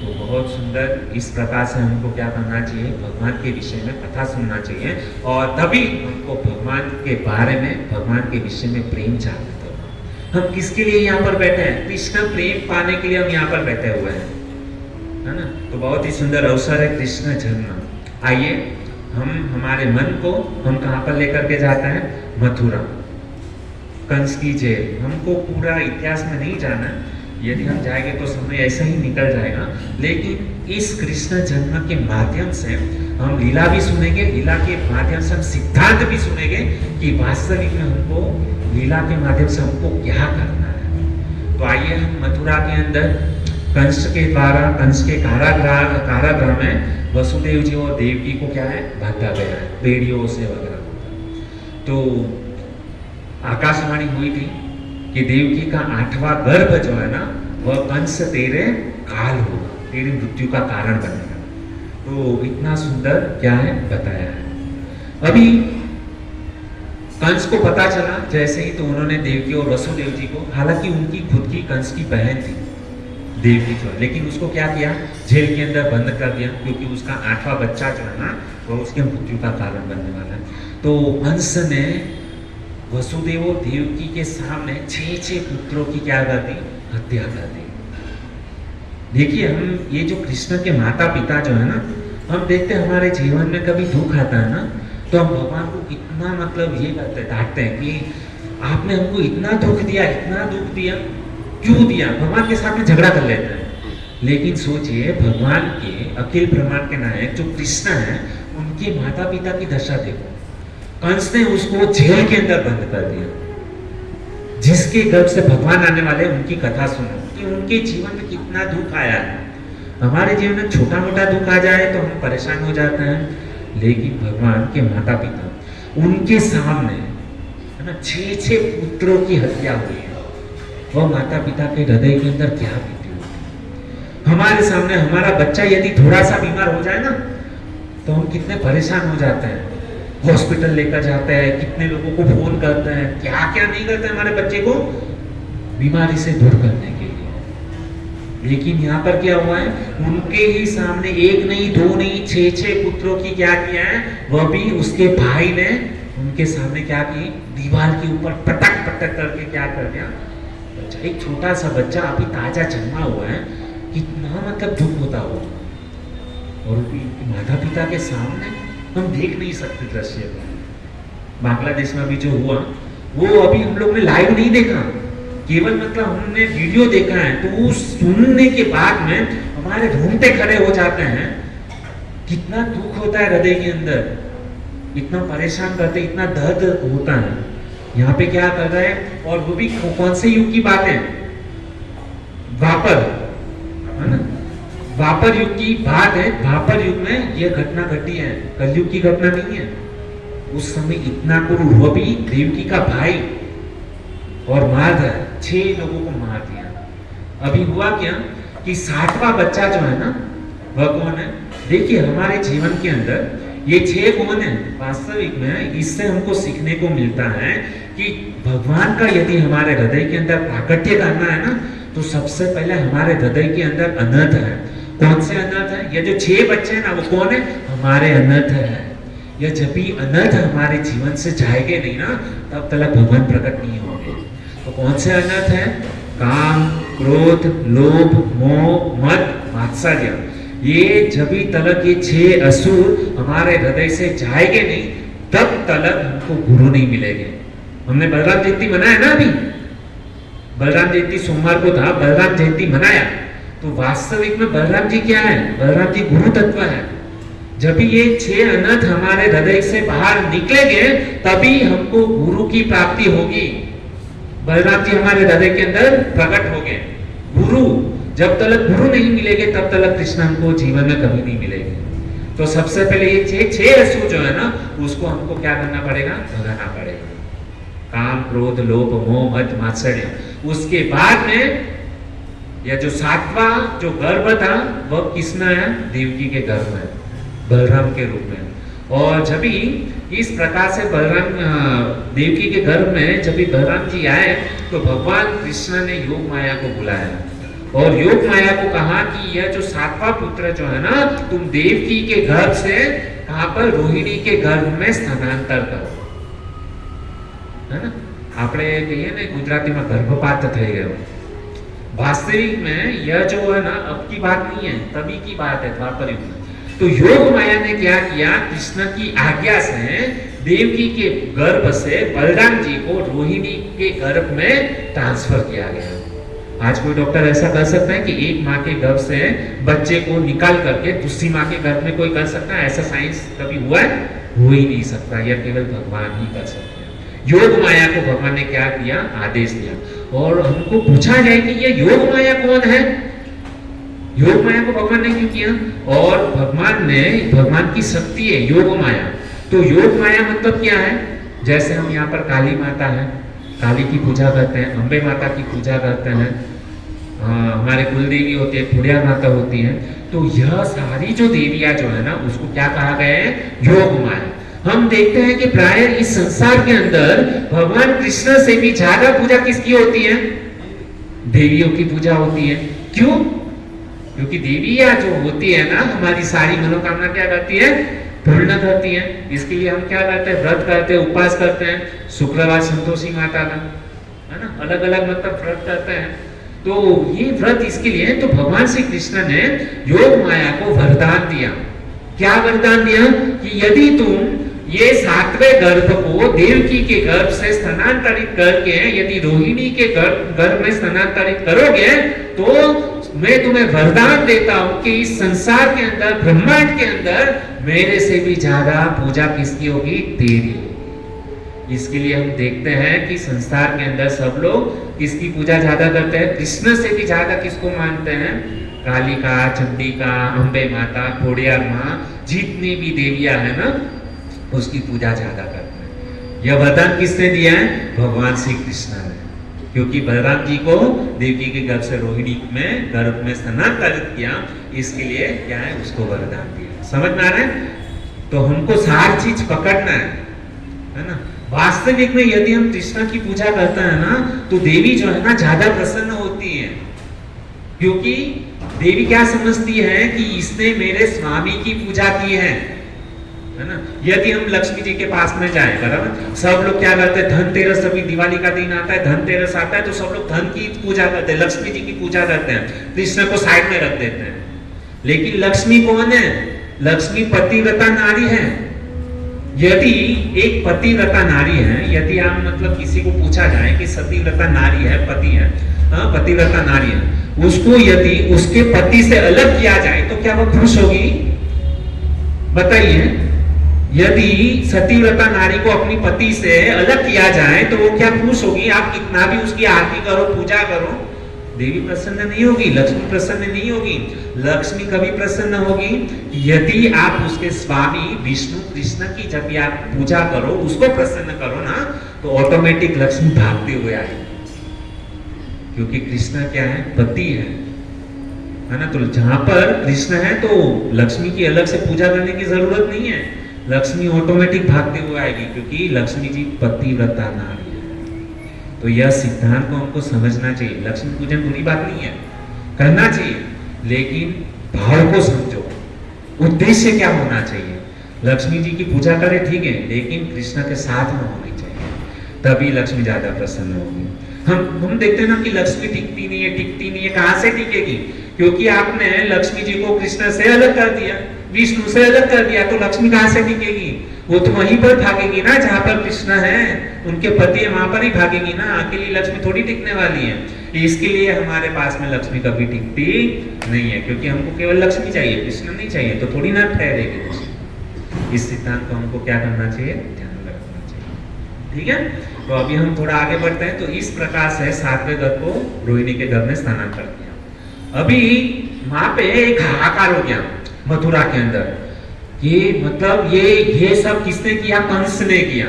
तो बहुत सुंदर इस प्रकार से हमको क्या करना चाहिए? भगवान के विषय में कथा सुनना चाहिए, और तभी हमको भगवान के बारे में, भगवान के विषय में प्रेम जागृत होगा। हम किसके लिए यहाँ पर बैठे हैं? कृष्ण प्रेम पाने के लिए हम यहाँ पर बैठे हुए हैं, है ना। तो बहुत ही सुंदर अवसर है कृष्ण जन्म। आइए हम हमारे मन को हम कहाँ पर लेकर के जाते हैं? मथुरा, कंस की जेल। हमको पूरा इतिहास में नहीं जाना, यदि हम जाएंगे तो समय ऐसा ही निकल जाएगा। लेकिन इस कृष्ण जन्म के माध्यम से हम लीला भी सुनेंगे, लीला के माध्यम से हम सिद्धांत भी सुनेंगे कि वास्तविक में हमको लीला के माध्यम से हमको क्या करना है। तो आइए हम मथुरा के अंदर कंस के द्वारा, कंस के कारागृह में वसुदेव जी और देवकी को क्या है? बांधा गया है बेड़ियों से वगैरह। तो आकाशवाणी हुई थी कि देवकी का 8वां गर्भ जो है ना, वह कंस तेरे काल होगा, तेरी मृत्यु का कारण बनेगा। तो इतना सुंदर क्या है बताया है। अभी कंस को पता चला जैसे ही, तो उन्होंने देवकी और वसुदेव जी को, हालांकि उनकी खुद की कंस की बहन थी देवकी जो, लेकिन उसको क्या किया? जेल के अंदर बंद कर दिया, क्योंकि उसका 8वां बच्चा जो है ना, वो उसके मृत्यु का कारण बनने वाला है। तो कंस ने वसुदेव और देवकी के सामने 6 पुत्रों की क्या कर दी? हत्या कर दी। देखिए, हम ये जो कृष्ण के माता पिता जो है ना, हम देखते हैं हमारे जीवन में कभी दुख आता है ना, तो हम भगवान को कितना मतलब ये करते डांटते हैं कि आपने हमको इतना दुख दिया, इतना दुख दिया, क्यों दिया? भगवान के साथ में झगड़ा कर लेते हैं। लेकिन सोचिए, भगवान के अखिल ब्रह्मांड के नायक जो कृष्ण है, उनके माता पिता की दशा देखो। कंस ने उसको जेल के अंदर बंद कर दिया। जिसके गर्भ से भगवान आने वाले, उनकी कथा सुनो कि उनके जीवन में कितना दुख आया है। हमारे जीवन में छोटा मोटा दुख आ जाए तो हम परेशान हो जाते हैं, लेकिन भगवान के माता पिता, उनके सामने है ना 6 पुत्रों की हत्या हुई है। वह माता पिता के हृदय के अंदर क्या बीती होती। हमारे सामने हमारा बच्चा यदि थोड़ा सा बीमार हो जाए ना, तो हम कितने परेशान हो जाते हैं, हॉस्पिटल लेकर जाते हैं, कितने लोगों को फोन करते हैं, क्या क्या नहीं करते हैं हमारे बच्चे को बीमारी से दूर करने के लिए। लेकिन यहाँ पर क्या हुआ है, उनके ही सामने एक नहीं, दो नहीं, 6 पुत्रों की क्या किया है, वह भी उसके भाई ने उनके सामने क्या की, दीवार के ऊपर पटक पटक करके क्या कर दिया। बच्चा, एक छोटा सा बच्चा अभी ताजा जन्मा हुआ है, कितना मतलब दुख होता हो, और माता पिता के सामने हम देख नहीं सकते दृश्य। बांग्लादेश में अभी जो हुआ, वो अभी हम लोग ने लाइव नहीं देखा, केवल मतलब हमने वीडियो देखा है। तो वो सुनने के बाद में हमारे रोंगटे खड़े हो जाते हैं। कितना दुख होता है हृदय के अंदर, इतना परेशान करते, इतना दर्द होता है। यहाँ पे क्या कर रहे हैं, और वो भी कौन से युग की बात है, द्वापर, है ना, द्वापर युग की बात है। द्वापर युग में यह घटना घटी है, कलयुग की घटना नहीं है। उस समय इतना क्रूर, वो भी देवकी का भाई, और मार दिया, 6 लोगों को मार दिया। अभी हुआ क्या कि 7वां बच्चा जो है ना, वह कौन है? देखिए, हमारे जीवन के अंदर ये 6 कौन है वास्तविक में? इससे हमको सीखने को मिलता है कि भगवान का यदि हमारे हृदय के अंदर प्राकट्य करना है ना, तो सबसे पहले हमारे हृदय के अंदर अनर्थ है। कौन से अनर्थ है? ये जो 6 बच्चे हैं ना, वो कौन है? हमारे अनर्थ है। यह जब भी अनर्थ हमारे जीवन से जाएंगे नहीं ना, तब तक भगवान प्रकट नहीं होंगे। तो कौन से अनर्थ है? काम, क्रोध, लोभ, मोह, मद, मात्सर्य। ये जब भी तलक ये 6 असुर हमारे हृदय से जाएंगे नहीं, तब तलक हमको गुरु नहीं मिलेंगे। हमने बलराम जयंती मनाया ना, अभी बलराम जयंती सोमवार को था, बलराम जयंती मनाया। तो वास्तविक में बलराम जी क्या है? बलराम जी गुरु तत्व है। जब भी ये 6 अनर्थ हमारे हृदय से बाहर निकलेंगे, तभी हमको गुरु की प्राप्ति होगी। बलराम जी हमारे हृदय के अंदर प्रकट हो गए। गुरु, जब तक गुरु नहीं मिलेंगे, तब तक कृष्ण हमको जीवन में कभी नहीं मिलेंगे। तो सबसे पहले ये 6 असुर जो है ना, उसको हमको क्या करना पड़ेगा? भगाना पड़ेगा। काम, क्रोध, लोभ, मोह, मद, मात्सर्य। उसके बाद में यह जो 7वां जो गर्भ था, वह किसमें है? देवकी के गर्भ में, बलराम के रूप में। और जब भी इस प्रकार से बलराम देवकी के गर्भ में जब भी बलराम जी आए, तो भगवान कृष्ण ने योग माया को बुलाया, और योग माया को कहा कि यह जो 7वां पुत्र जो है ना, तुम देवकी के गर्भ से कहां पर? रोहिणी के गर्भ में स्थानांतर करो, है ना। આપણે કહીએ ને ગુજરાતીમાં ગર્ભપાત થઈ ગયો। वास्तविक में यह जो है ना, अब की बात नहीं है, तभी की बात है, द्वापर युग में। तो योग माया ने क्या किया? कृष्ण की आज्ञा से देवकी के गर्भ से बलराम जी को रोहिणी के गर्भ में ट्रांसफर किया गया। आज कोई डॉक्टर ऐसा कर सकता है कि एक माँ के गर्भ से बच्चे को निकाल करके दूसरी माँ के गर्भ में कोई कर सकता है? ऐसा साइंस कभी हुआ है? हो ही नहीं सकता। यह केवल भगवान ही कर सकते हैं। योग माया को भगवान ने क्या किया? आदेश दिया। और हमको पूछा जाए कि ये योग माया कौन है? योग माया को भगवान ने क्यों किया? और भगवान की शक्ति है योग माया। तो योग माया मतलब क्या है? जैसे हम यहाँ पर काली माता है, काली की पूजा करते हैं, अम्बे माता की पूजा करते हैं, हमारे कुलदेवी होती है, खुड़िया माता होती है। तो यह सारी जो देवियां जो है ना, उसको क्या कहा गया है? योग माया। हम देखते हैं कि प्राय इस संसार के अंदर भगवान कृष्ण से भी ज्यादा पूजा किसकी होती है? देवियों की पूजा होती है। क्यों? क्योंकि देवियां जो होती है ना, हमारी सारी मनोकामना क्या करती है? पूर्ण करती है। इसके लिए हम क्या करते हैं? व्रत करते हैं, उपवास करते हैं। शुक्रवार संतोषी माता का, है ना, अलग अलग मतलब व्रत करते हैं। तो ये व्रत इसके लिए, तो भगवान श्री कृष्ण ने योग माया को वरदान दिया। क्या वरदान दिया? कि यदि तुम ये सातवें गर्भ को देवकी के गर्भ से स्थानांतरित करके यदि रोहिणी के गर्भ में स्थानांतरित करोगे तो मैं तुम्हें वरदान देता हूं कि इस संसार के अंदर, ब्रह्मांड के अंदर मेरे से भी ज्यादा पूजा किसकी होगी? तेरी। इसके लिए हम देखते हैं कि संसार के अंदर सब लोग किसकी पूजा ज्यादा करते हैं? कृष्ण से भी ज्यादा किसको मानते हैं? कालिका, चंडिका, अंबे माता, खोड़ियार माँ, जितनी भी देवियां है ना, उसकी पूजा ज्यादा करते हैं। यह वरदान किसने दिया है? भगवान श्री कृष्ण ने। क्योंकि बलराम जी को देवकी के गर्भ से रोहिणी में गर्भ में स्थानांतरित किया, इसके लिए क्या है? उसको वरदान दिया। समझ में आ रहा है? तो हमको सारी चीज पकड़ना है ना। वास्तविक में यदि हम कृष्ण की पूजा करते हैं ना, तो देवी जो है ना ज्यादा प्रसन्न होती है। क्योंकि देवी क्या समझती है कि इसने मेरे स्वामी की पूजा की है ना। यदि हम लक्ष्मी जी के पास में जाएं, बराबर, सब लोग क्या करते हैं? धनतेरस, अभी दिवाली का दिन आता है, धनतेरस आता है, तो सब लोग धन की पूजा करते हैं, लक्ष्मी जी की पूजा करते हैं, कृष्ण को साइड में रख देते हैं। लेकिन लक्ष्मी कौन है? लक्ष्मी पतिव्रता नारी है। यदि एक पतिव्रता नारी है, यदि आप मतलब किसी को पूछा जाए कि सतीव्रता नारी है, पति है, पतिव्रता नारी है, उसको यदि उसके पति से अलग किया जाए तो क्या वो खुश होगी? बताइए। यदि सतीव्रता नारी को अपनी पति से अलग किया जाए तो वो क्या खुश होगी? आप कितना भी उसकी आरती करो, पूजा करो, देवी प्रसन्न नहीं होगी, लक्ष्मी प्रसन्न नहीं होगी। लक्ष्मी कभी प्रसन्न होगी यदि आप उसके स्वामी विष्णु कृष्ण की जब भी आप पूजा करो, उसको प्रसन्न करो ना, तो ऑटोमेटिक लक्ष्मी भागते हुए आएगी। क्योंकि कृष्ण क्या है? पति है ना। तो जहां पर कृष्ण है तो लक्ष्मी की अलग से पूजा करने की जरूरत नहीं है, लक्ष्मी ऑटोमेटिक भागते हुए आएगी, क्योंकि लक्ष्मी जी पतिव्रता नारी है। तो यह सिद्धांत को हमको समझना चाहिए। लक्ष्मी पूजन बुरी बात नहीं है, करना चाहिए, लेकिन भाव को समझो, उद्देश्य क्या होना चाहिए। लक्ष्मी जी की पूजा करें, ठीक है, लेकिन कृष्ण के साथ में होनी चाहिए, तभी लक्ष्मी ज्यादा प्रसन्न होगी। हम देखते हैं ना कि लक्ष्मी टिकती नहीं है। कहां से टिकेगी? क्योंकि आपने लक्ष्मी जी को कृष्ण से अलग कर दिया, विष्णु से अलग कर दिया, तो लक्ष्मी कहां से टिकेगी? वो तो वहीं पर भागेगी ना जहां पर कृष्ण है, उनके पति है, वहां पर ही भागेगी ना। अकेली लक्ष्मी थोड़ी टिकने वाली है। इसके लिए हमारे पास में लक्ष्मी कभी टिकती नहीं है, क्योंकि हमको केवल लक्ष्मी चाहिए, कृष्ण नहीं चाहिए, तो थोड़ी ना ठहरेगी। इस सिद्धांत को हमको क्या करना चाहिए? ध्यान में रखना चाहिए। ठीक है, तो अभी हम थोड़ा आगे बढ़ते हैं। तो इस प्रकार से सातवें गर्भ को रोहिणी के गर्भ में स्थानांतर किया। अभी वहां पे एक हाहाकार हो गया मथुरा के अंदर। ये मतलब ये सब किसने किया? कंस ने किया।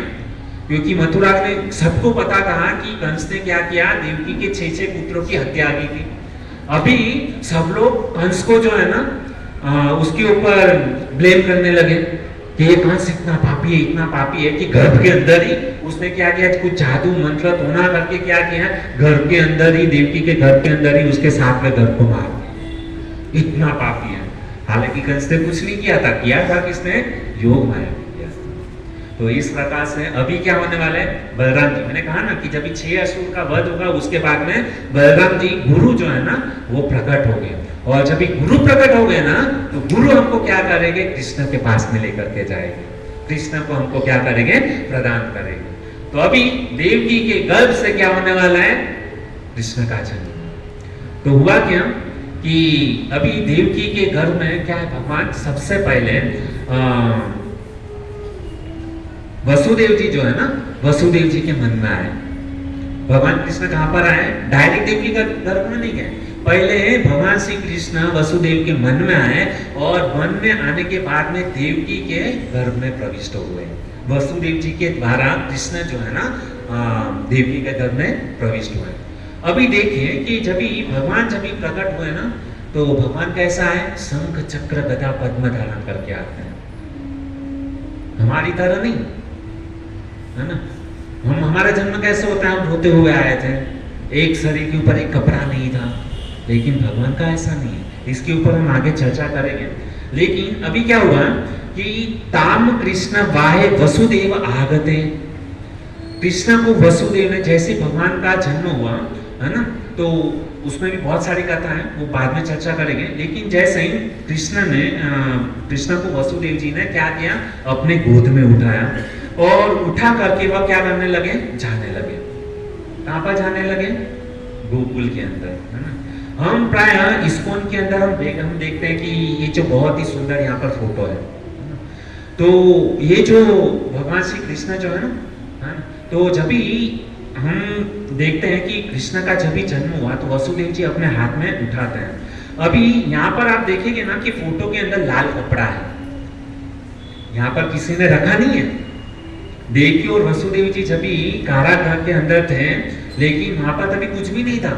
क्योंकि मथुरा में सबको पता था कि कंस ने क्या किया? देवकी के 6 पुत्रों की हत्या की थी। अभी सब लोग कंस को जो है ना उसके ऊपर ब्लेम करने लगे कि ये कंस इतना पापी है कि गर्भ के अंदर ही उसने क्या किया? कुछ जादू मंत्र टोना करके क्या किया? गर्भ के अंदर ही, देवकी के गर्भ के अंदर ही उसके सातवें गर्भ को मार दिया। इतना पापी है। हालांकि कंस ने कुछ नहीं किया था, किसने? योग माया ने किया। तो इस प्रकार से अभी क्या होने वाला है? बलराम जी, मैंने कहा ना कि जब 6 असुर का वध होगा उसके बाद में बलराम जी गुरु जो है ना वो प्रकट हो गए। और जब गुरु प्रकट हो गए ना तो गुरु हमको क्या करेंगे? कृष्ण के पास में लेकर के जाएंगे, कृष्ण को हमको क्या करेंगे? प्रदान करेंगे। तो अभी देवकी के गर्भ से क्या होने वाला है? कृष्ण का जन्म। तो हुआ क्या कि अभी देवकी के गर्भ में क्या है? भगवान सबसे पहले वसुदेव जी जो है ना, वसुदेव जी के मन में आए। भगवान कृष्ण कहां पर आए? डायरेक्ट देवकी के गर्भ में नहीं गए, पहले भगवान श्री कृष्ण वसुदेव के मन में आए, और मन में आने के बाद में देवकी के गर्भ में प्रविष्ट हुए। वसुदेव जी के द्वारा कृष्ण जो है ना देवकी के गर्भ में प्रविष्ट हुए। अभी देखिए कि जब भगवान प्रकट हुए ना, तो भगवान कैसा है? शंख चक्र गदा पद्म धारण करके आते हैं, हमारी तरह नहीं, है ना। हमारा जन्म कैसे होता है? हम धोते हुए आए थे, एक शरीर के ऊपर एक कपड़ा नहीं था, लेकिन भगवान का ऐसा नहीं है। इसके ऊपर हम आगे चर्चा करेंगे। लेकिन अभी क्या हुआ कि ताम कृष्ण वाहे वसुदेव आगते, कृष्ण को वसुदेव ने, जैसे भगवान का जन्म हुआ है ना, तो उसमें भी बहुत सारी कथा है, वो बाद में चर्चा करेंगे। लेकिन जैसे ही कृष्ण को वसुदेव जी ने क्या किया, अपने गोद में उठाया और उठा करके वह क्या करने लगे, जाने लगे। कहाँ पर जाने लगे, गोकुल के अंदर, है ना। हम प्राय इस्कॉन के अंदर हम देखते हैं कि ये जो बहुत ही सुंदर यहाँ पर फोटो है ना? तो ये जो भगवान श्री कृष्ण जो है ना, तो जब भी हम देखते हैं कि कृष्ण का जब भी जन्म हुआ तो वसुदेव जी अपने हाथ में उठाते हैं। अभी यहाँ पर आप देखेंगे ना कि फोटो के अंदर लाल कपड़ा है, यहाँ पर किसी ने रखा नहीं है। देवकी और वसुदेव जी जब भी कारागृह के अंदर थे, लेकिन वहां पर तभी कुछ भी नहीं था।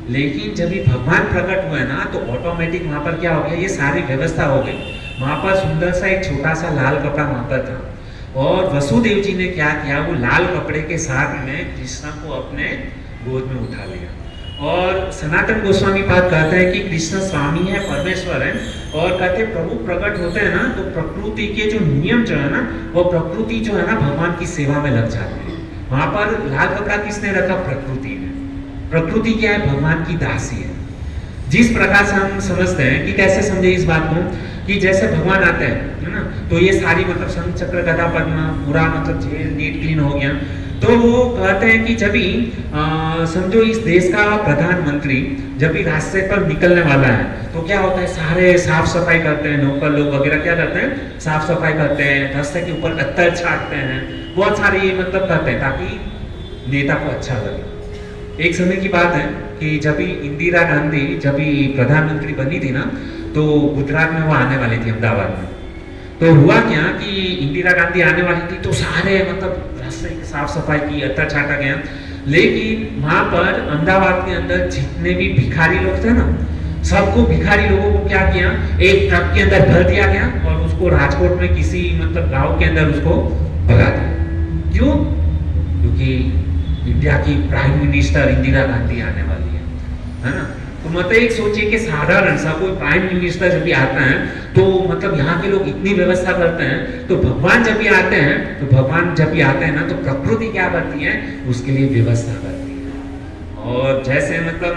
लेकिन जब भी भगवान प्रकट हुए ना तो ऑटोमेटिक वहां पर क्या हो गया, ये सारी व्यवस्था हो गई। वहां पर सुंदर सा एक छोटा सा लाल कपड़ा वहां पर था और वसुदेव जी ने क्या किया, वो लाल कपड़े के साथ में कृष्ण को अपने गोद में उठा लिया। और सनातन गोस्वामी पाद कहते हैं कि कृष्ण स्वामी है, परमेश्वर है, और कहते प्रभु प्रकट होते हैं ना तो प्रकृति के जो नियम जो है ना, वो प्रकृति जो है ना भगवान की सेवा में लग जाती है। वहां पर लाल कपड़ा किसने रखा, प्रकृति ने। प्रकृति क्या है, भगवान की दासी है। जिस प्रकार से हम समझते हैं कि कैसे समझे इस बात को, कि जैसे भगवान आते हैं, है ना, तो ये सारी मतलब शंख चक्र गदा पद्म पूरा मतलब जेल नीट क्लीन हो गया। तो वो कहते हैं कि जब भी समझो इस देश का प्रधानमंत्री जब भी रास्ते पर निकलने वाला है तो क्या होता है, सारे साफ सफाई करते हैं, नौकर लोग वगैरह क्या करते हैं, साफ सफाई करते हैं, रास्ते के ऊपर अत्तर छाटते हैं, बहुत सारे ये मतलब करते हैं ताकि नेता को अच्छा लगे। एक समय की बात है कि जब भी इंदिरा गांधी जब भी प्रधानमंत्री बनी थी ना, तो गुजरात में वो आने वाली थी, अहमदाबाद में। तो हुआ क्या कि इंदिरा गांधी आने वाली थी तो सारे मतलब रास्ते की साफ सफाई की, अत्तर छाटा गया। लेकिन वहां पर अहमदाबाद के अंदर जितने भी भिखारी लोग थे ना, सबको भिखारी लोगों को क्या किया, एक ट्रक के अंदर भर दिया गया और उसको राजकोट में किसी मतलब गांव के अंदर उसको भगा दिया। क्यों? क्योंकि इंडिया की प्राइम मिनिस्टर इंदिरा गांधी आने वाली है ना। तो मतलब एक सोचिए कि साधारण सा कोई प्राइम मिनिस्टर जब भी आता है तो मतलब यहाँ के लोग इतनी व्यवस्था करते हैं, तो भगवान जब भी आते हैं तो भगवान जब भी आते हैं ना तो प्रकृति क्या करती है, उसके लिए व्यवस्था करती है। और जैसे मतलब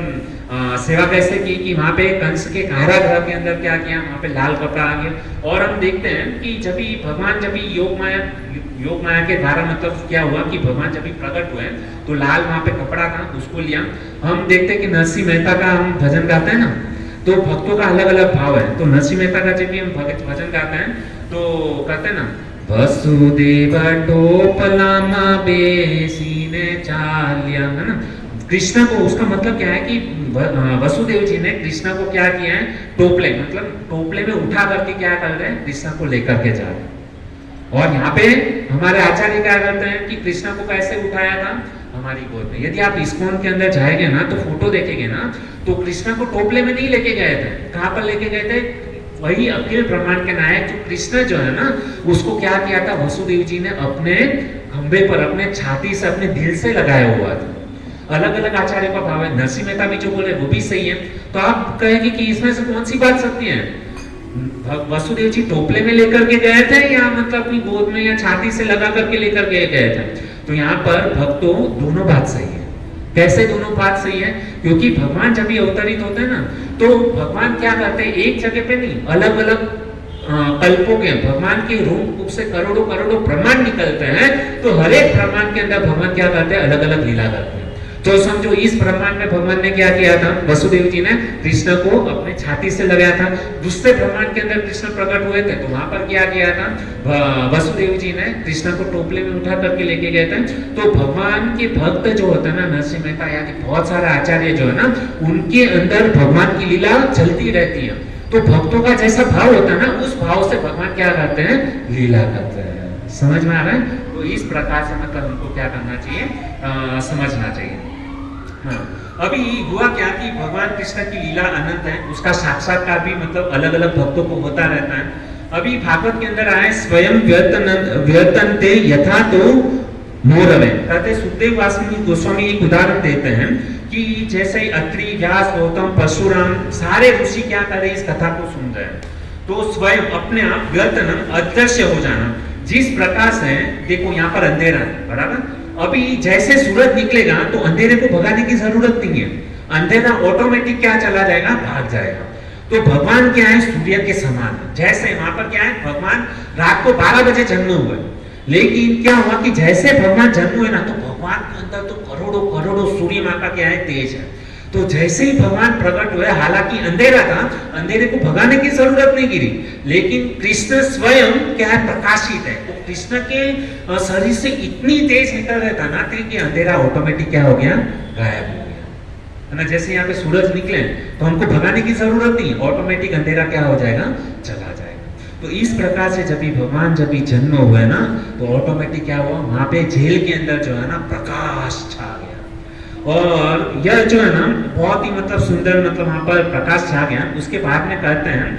सेवा कैसे की कि वहां पे कंस के कारागृह के अंदर क्या किया, वहां पे लाल कपड़ा आ गया। और हम देखते हैं कि जब भी भगवान जब भी योग माया के द्वारा मतलब क्या हुआ कि भगवान जब भी प्रकट हुए तो लाल वहां पे कपड़ा था, उसको लिया। हम देखते हैं कि नरसिंह मेहता का हम भजन गाते हैं ना, तो भक्तों का अलग अलग भाव है। तो नरसिंह मेहता का जब भी हम भजन गाते हैं तो कहते हैं ना, वसुदेव टोपलामा बेसीने चालिया, है ना। कृष्ण को उसका मतलब क्या है कि वसुदेव जी ने कृष्ण को क्या किया है, टोपले मतलब टोपले में उठा करके क्या कर रहे हैं, कृष्ण को लेकर के जा रहे हैं। और यहाँ पे हमारे आचार्य क्या करते हैं कि कृष्ण को कैसे उठाया था, हमारी गोद में। यदि आप इस्कॉन के अंदर जाएंगे ना तो फोटो देखेंगे ना तो कृष्ण को टोपले में नहीं लेके गए थे। कहाँ पर लेके गए थे, वही अखिल ब्रह्मांड के नायक जो कृष्ण जो है ना, उसको क्या किया था, वसुदेव जी ने अपने खंभे पर अपने छाती से अपने दिल से लगाया हुआ था। अलग अलग आचार्य का भाव है। नरसिंह मेहता भी जो बोले वो भी सही है। तो आप कहेंगे कि इसमें से कौन सी बात सत्य है, वसुदेव जी टोपले में लेकर के गए थे या मतलब अपनी गोद में या छाती से लगा करके लेकर के गए थे। तो यहाँ पर भक्तों दोनों बात सही है। कैसे दोनों बात सही है, क्योंकि भगवान जब भी अवतरित होते हैं ना तो भगवान क्या करते हैं, एक जगह पे नहीं, अलग अलग कल्पों के भगवान के रूप से करोड़ों करोड़ों ब्रह्मांड निकलते हैं। तो हर एक ब्रह्मांड के अंदर भगवान क्या करते हैं, अलग अलग लीला करते हैं। तो समझो इस ब्रह्मांड में भगवान ने क्या किया था, वसुदेव जी ने कृष्ण को अपने छाती से लगाया था। दूसरे ब्रह्मांड के अंदर कृष्ण प्रकट हुए थे तो वहां पर क्या किया था, वसुदेव जी ने कृष्ण को टोपले में उठा करके लेके गए थे। तो भगवान के भक्त जो होते हैं ना, नरसिंह मेहता यानी बहुत सारे आचार्य जो है ना, उनके अंदर भगवान की लीला चलती रहती है। तो भक्तों का जैसा भाव होता है ना, उस भाव से भगवान क्या करते हैं, लीला करते हैं। समझ में आ रहा है? तो इस प्रकार से मतलब हमको क्या करना चाहिए, समझना चाहिए। हाँ, अभी हुआ क्या कि भगवान कृष्ण की लीला अनंत है, उसका साक्षात्कार भी मतलब अलग अलग भक्तों को होता रहता है। अभी भागवत के अंदर आए, स्वयं व्यर्तन्ते यथा तो मोरवे, कहते सुखदेव वासुदेव गोस्वामी एक उदाहरण देते हैं कि जैसे अत्रि, व्यास, गौतम, परशुराम सारे ऋषि क्या कर रहे, इस कथा को सुन रहे हैं। तो स्वयं अपने आप व्यर्तनम, अदृश्य हो जाना। जिस प्रकार से देखो यहाँ पर अंधेरा है, बराबर, अभी जैसे सूरज निकलेगा तो अंधेरे को भगाने की जरूरत नहीं है। अंधेरा ऑटोमेटिक क्या चला जाएगा, भाग जाएगा। तो भगवान क्या है, सूर्य के समान है। जैसे वहां पर क्या है, भगवान रात को 12 बजे जन्म हुए, लेकिन क्या हुआ कि जैसे भगवान जन्म हुए ना, तो भगवान के अंदर तो करोड़ों करोड़ों सूर्य माँ का क्या है, तेज है। तो जैसे ही भगवान प्रकट हुए, हालांकि अंधेरा था, अंधेरे को भगाने की जरूरत नहीं गिरी, लेकिन कृष्ण स्वयं क्या है, प्रकाशित है। तो कृष्ण के शरीर से इतनी तेज निकल रहा था ना कि अंधेरा ऑटोमेटिक क्या हो गया, गायब हो गया, है ना। जैसे यहाँ पे सूरज निकले तो हमको भगाने की जरूरत नहीं, ऑटोमेटिक अंधेरा क्या हो जाएगा, चला जाएगा। तो इस प्रकार से जब भी भगवान जब भी जन्म हुआ ना, तो ऑटोमेटिक क्या हुआ, वहां पे जेल के अंदर जो है ना, प्रकाश छा गया। और यह जो है ना, बहुत ही मतलब सुंदर, मतलब वहां पर प्रकाश छा गया। उसके बाद में कहते हैं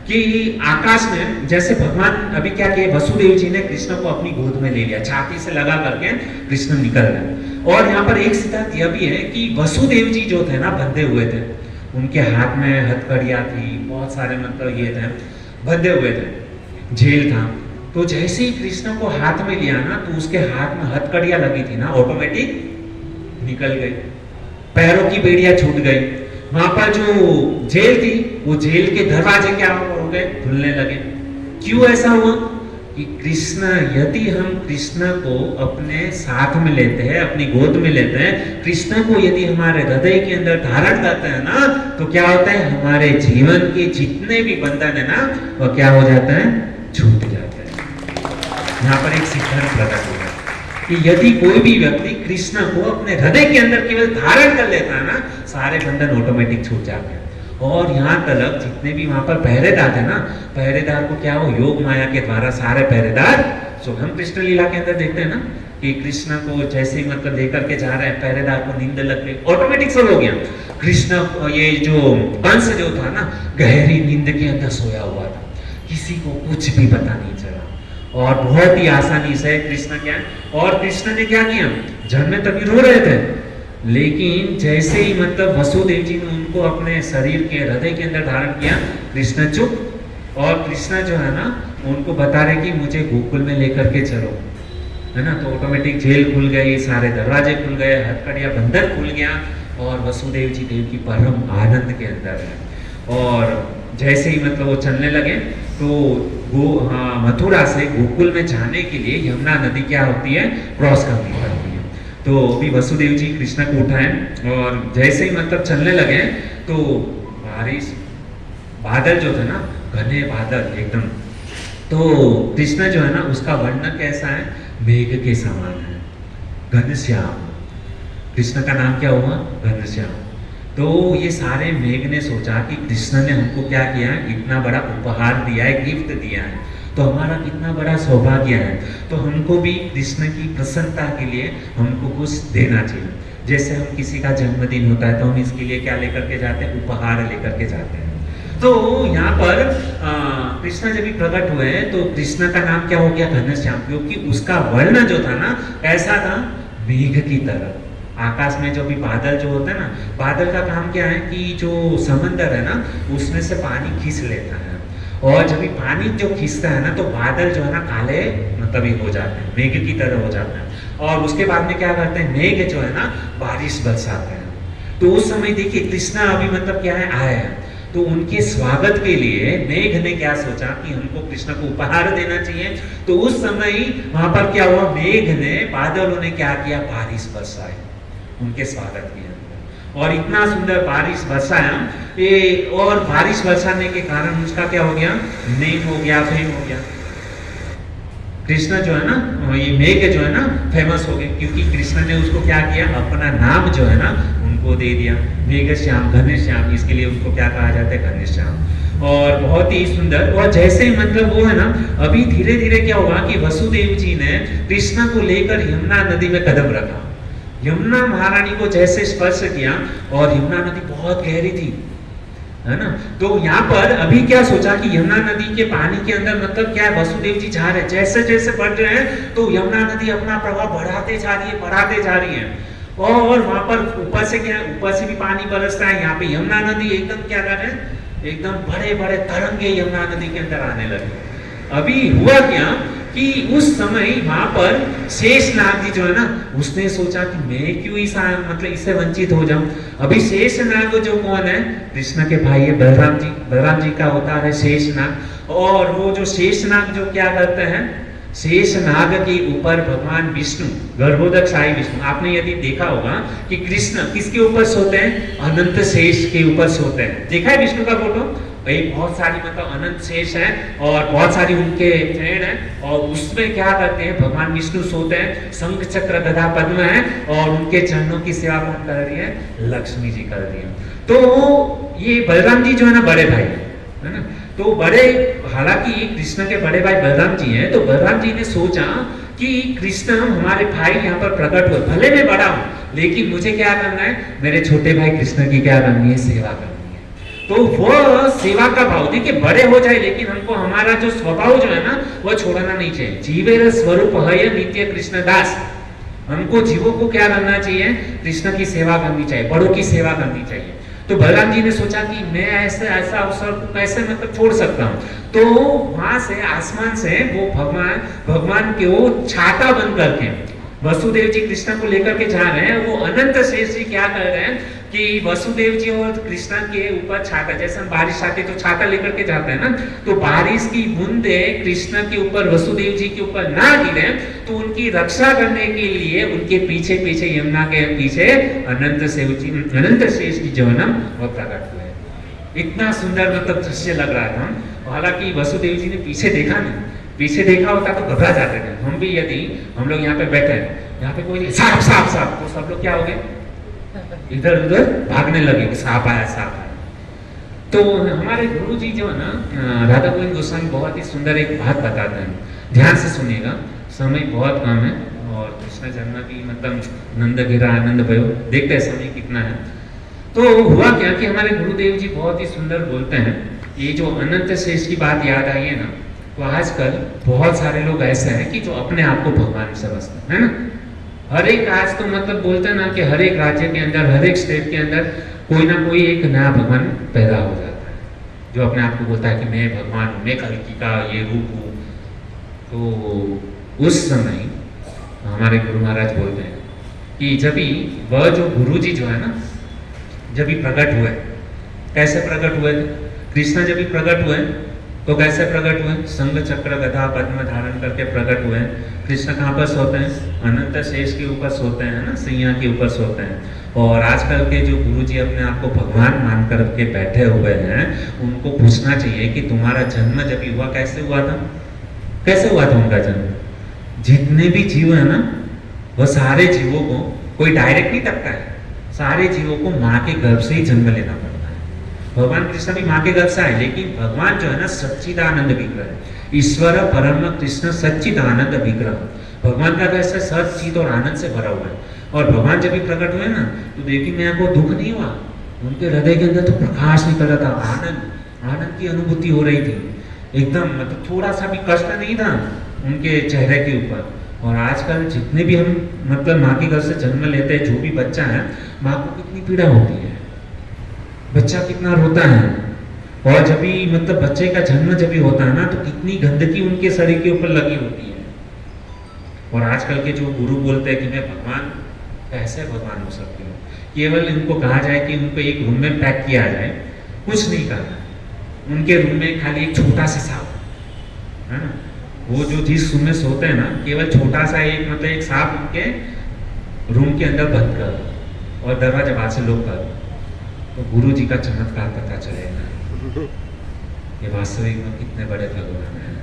कि आकाश में जैसे भगवान अभी क्या किए, वसुदेव जी ने कृष्ण को अपनी गोद में ले लिया, छाती से लगा करके कृष्ण निकल गए। और यहाँ पर एक सिद्धांत यह भी है कि वसुदेव जी जो थे ना, बंधे हुए थे, उनके हाथ में हथकड़ियां थी, बहुत सारे मतलब ये थे, बंधे हुए थे, जेल था। तो जैसे ही कृष्ण को हाथ में लिया ना, तो उसके हाथ में हथकड़ियां लगी थी ना, ऑटोमेटिक निकल गई, पैरों की बेड़ियां छूट गई। वहां पर जो जेल थी, वो जेल के दरवाजे क्या हो गए, खुलने लगे। क्यों ऐसा हुआ कि कृष्ण, यदि हम कृष्ण को अपने साथ में लेते हैं, अपनी गोद में लेते हैं, कृष्ण को यदि हमारे हृदय के अंदर धारण करते हैं ना, तो क्या होता है, हमारे जीवन के जितने भी बंधन है ना, वो क्या हो जाता है, छूट जाता है। यहाँ पर एक सिद्धांत प्रकट होगा कि यदि कोई भी व्यक्ति कृष्ण को अपने हृदय के अंदर केवल धारण कर लेता है ना, सारे बंधन ऑटोमेटिक छूट जाते हैं। और यहाँ तक जितने भी वहां पर पहरेदार थे ना, पहरेदार को क्या हो, योग माया के द्वारा सारे पहरेदार, सो हम कृष्ण लीला के अंदर देखते हैं ना कि कृष्ण को जैसे ही मतलब लेकर के जा रहे हैं, पहरेदार को नींद लग गई, ऑटोमेटिक सब हो गया। कृष्ण ये जो कंस जो था ना, गहरी नींद के अंदर सोया हुआ था, किसी को कुछ भी पता नहीं चला, और बहुत ही आसानी से कृष्ण क्या, और कृष्ण ने क्या किया, जन्म में तभी रो रहे थे, लेकिन जैसे ही मतलब वसुदेव जी ने उनको अपने शरीर के हृदय के अंदर धारण किया, कृष्ण चुप। और कृष्ण जो है ना, उनको बता रहे कि मुझे गोकुल में लेकर के चलो, है ना। तो ऑटोमेटिक जेल खुल गई, सारे दरवाजे खुल गए, हथकड़िया बंधन खुल गया, और वसुदेव जी देव की परम आनंद के अंदर है। और जैसे ही मतलब वो चलने लगे, तो मथुरा से गोकुल में जाने के लिए यमुना नदी क्या होती है, क्रॉस करनी पड़ती है। तो अभी वसुदेव जी कृष्ण को उठाए, और जैसे ही मतलब चलने लगे, तो बारिश, बादल जो थे ना, घने बादल एकदम, तो कृष्ण जो है ना, उसका वर्णन कैसा है, मेघ के समान है, घनश्याम। कृष्ण का नाम क्या हुआ, घनश्याम। तो ये सारे मेघ ने सोचा कि कृष्ण ने हमको क्या किया है, इतना बड़ा उपहार दिया है, गिफ्ट दिया है, तो हमारा कितना बड़ा सौभाग्य है, तो हमको भी कृष्ण की प्रसन्नता के लिए हमको कुछ देना चाहिए। जैसे हम किसी का जन्मदिन होता है, तो हम इसके लिए क्या लेकर के जाते हैं, उपहार लेकर के जाते हैं। तो यहाँ पर कृष्ण जब भी प्रकट हुए, तो कृष्ण का नाम क्या हो गया, घनश्याम, क्योंकि उसका वर्ण जो था ना, ऐसा था मेघ की तरह। आकाश में जो भी बादल जो होता है ना, बादल का काम क्या है कि जो समंदर है ना, उसमें से पानी खींच लेता है, और जब भी पानी जो खींचता है ना, तो बादल जो है ना, काले मतलब ही हो जाते हैं, मेघ की तरह हो जाते हैं। और उसके बाद में क्या करते हैं, मेघ जो है ना, बारिश बरसाते हैं। तो उस समय देखिए कृष्णा अभी मतलब क्या है, आए हैं, तो उनके स्वागत के लिए मेघ ने क्या सोचा कि हमको कृष्ण को उपहार देना चाहिए। तो उस समय वहां पर क्या हुआ, मेघ ने, बादलों ने क्या किया, बारिश बरसाई उनके स्वागत के अंदर, और इतना सुंदर बारिश बरसाया ये, और बारिश बरसाने के कारण उसका क्या हो गया, नेम हो गया, फेम हो गया। कृष्ण जो है ना, ये मेघ जो है ना, फेमस हो गए, क्योंकि कृष्ण ने उसको क्या किया, अपना नाम जो है ना, उनको दे दिया, मेघश्याम, घनश्याम, इसके लिए उनको क्या कहा जाता है, घनश्याम। और बहुत ही सुंदर। और जैसे मतलब वो है ना, अभी धीरे धीरे क्या होगा कि वसुदेव जी ने कृष्ण को लेकर यमुना नदी में कदम रखा, यमुना महारानी को जैसे स्पर्श किया, और यमुना नदी बहुत गहरी थी, है ना। तो यहाँ पर अभी क्या सोचा कि यमुना नदी के पानी के अंदर मतलब क्या है, वसुदेव जी जा रहे हैं, जैसे जैसे बढ़ रहे हैं, तो यमुना नदी अपना प्रभाव बढ़ाते जा रही है, बढ़ाते जा रही है। और वहां पर ऊपर से क्या, ऊपर से भी पानी बरस रहा है, यहाँ पे यमुना नदी एकदम क्या कर रहे हैं, एकदम बड़े बड़े तरंगे यमुना नदी के अंदर आने लगे। अभी हुआ क्या कि उस समय वहां पर शेषनाग जी जो है ना, उसने सोचा कि मैं क्यों मतलब इससे वंचित हो जाऊं। अभी शेषनाग जो कौन है, कृष्ण के भाई है बलराम जी का अवतार है शेषनाग। और वो जो शेषनाग जो क्या करते हैं, शेषनाग के ऊपर भगवान विष्णु, गर्भोदकशाही विष्णु, आपने यदि देखा होगा कि कृष्ण किसके ऊपर सोते हैं, अनंत शेष के ऊपर सोते हैं। देखा है विष्णु का फोटो, भाई बहुत सारी मतलब अनंत शेष हैं और बहुत सारी उनके फ्रेंड हैं, और उसमें क्या करते हैं, भगवान विष्णु सोते हैं, शंख चक्र गदा पद्म है, और उनके चरणों की सेवा कौन कर रही है, लक्ष्मी जी कर रही है। तो ये बलराम जी जो है ना बड़े भाई है ना, तो बड़े, हालांकि कृष्ण के बड़े भाई बलराम जी हैं, तो बलराम जी ने सोचा कि कृष्ण हमारे भाई यहाँ पर प्रकट हुए, भले मैं बड़ा हूँ लेकिन मुझे क्या करना है, मेरे छोटे भाई कृष्ण की क्या करनी है, सेवा करनी है। तो वो सेवा का भाव, देखिए बड़े हो जाए लेकिन हमको हमारा जो स्वभाव जो है ना वो छोड़ना नहीं चाहिए। जीवेर स्वरूप है नित्य कृष्ण दास, हमको जीवों को क्या करना चाहिए, कृष्ण की सेवा करनी चाहिए, बड़ों की सेवा करनी चाहिए। तो बलराम जी ने सोचा कि मैं ऐसा अवसर को कैसे मतलब छोड़ सकता हूँ। तो वहां से आसमान से वो भगवान के वो छाता बन करके वसुदेव जी कृष्ण को लेकर के जा रहे हैं। वो अनंत शेष जी क्या कर रहे हैं कि वसुदेव जी और कृष्ण के ऊपर छाता, जैसे हम बारिश आती तो छाता लेकर के जाते हैं ना, तो बारिश की बूंदे कृष्ण के ऊपर, वसुदेव जी के ऊपर ना गिरे, तो उनकी रक्षा करने के लिए उनके पीछे पीछे, यमुना के पीछे अनंत शेष जी जो है ना वो प्रकट हुए। इतना सुंदर मतलब दृश्य लग रहा था। हालांकि वसुदेव जी ने पीछे देखा नहीं, पीछे देखा होता तो घबरा जाते थे। हम भी यदि हम लोग यहाँ पे बैठे हैं, यहाँ पे कोई सांप, तो सब लोग क्या हो गए, इधर उधर भागने लगे कि सांप आया। तो हमारे गुरु जी जो है ना राधा गोविंद गोस्वामी बहुत ही सुंदर एक बात बताते हैं, ध्यान से सुनिएगा, समय बहुत कम है और कृष्ण जन्म की मतलब नंद गिरा आनंद भयो, देखते हैं समय कितना है। तो हुआ क्या कि हमारे गुरुदेव जी बहुत ही सुंदर बोलते हैं, ये जो अनंत शेष की बात याद आई है ना, तो आजकल बहुत सारे लोग ऐसे हैं कि जो अपने आप को भगवान समझते हैं ना। हर एक आज तो मतलब बोलते हैं ना कि हर एक राज्य के अंदर, हर एक स्टेट के अंदर कोई ना कोई एक नया भगवान पैदा हो जाता है, जो अपने आप को बोलता है कि मैं भगवान हूँ, मैं कल्कि का ये रूप हूँ। तो उस समय हमारे गुरु महाराज बोलते हैं कि जब भी वह जो गुरु जी जो है ना, जब भी प्रकट हुए, कैसे प्रकट हुए, कृष्ण जब भी प्रकट हुए तो कैसे प्रकट हुए, संग चक्र गदा पद्म धारण करके प्रकट हुए। कृष्ण कहाँ पर सोते हैं, अनंत शेष के ऊपर सोते हैं ना, सैया के ऊपर सोते हैं। और आजकल के जो गुरुजी अपने आप को भगवान मान कर के बैठे हुए हैं, उनको पूछना चाहिए कि तुम्हारा जन्म जब हुआ कैसे हुआ था, कैसे हुआ था उनका जन्म। जितने भी जीव है ना, वह सारे जीवों को कोई डायरेक्ट नहीं तकता है, सारे जीवों को माँ के गर्भ से ही जन्म लेना पड़ता है। भगवान कृष्ण भी माँ के गर्भ से आए, लेकिन भगवान जो है ना सच्चिदानंद विग्रह है, ईश्वर परम कृष्ण सच्चिदानंद विग्रह। भगवान का कैसे सच्चित और आनंद से भरा हुआ है। और भगवान जब भी प्रकट हुए ना, तो देखिए मैं को दुख नहीं हुआ, उनके हृदय के अंदर तो प्रकाश निकल रहा था, आनंद की अनुभूति हो रही थी एकदम, मतलब थोड़ा सा भी कष्ट नहीं था उनके चेहरे के ऊपर। और आजकल जितने भी हम मतलब माँ के घर से जन्म लेते हैं, जो भी बच्चा है, माँ को कितनी पीड़ा होती है, बच्चा कितना रोता है। और जब भी मतलब बच्चे का जन्म जब भी होता है ना, तो कितनी गंदगी उनके शरीर के ऊपर लगी होती है। और आजकल के जो गुरु बोलते हैं कि मैं भगवान, कैसे भगवान हो सकते हो। केवल इनको कहा जाए कि उनको एक रूम में पैक किया जाए, कुछ नहीं करना, उनके रूम में खाली एक छोटा सा सांप है ना, वो जो जिस रूम में सोते हैं ना, केवल छोटा सा एक मतलब एक सांप उनके रूम के अंदर बंद कर और दरवाजा बाहर से लॉक कर, तो गुरु जी का चमत्कार पता चलेगा ये वास्तविक में कितने बड़े भगवान हैं।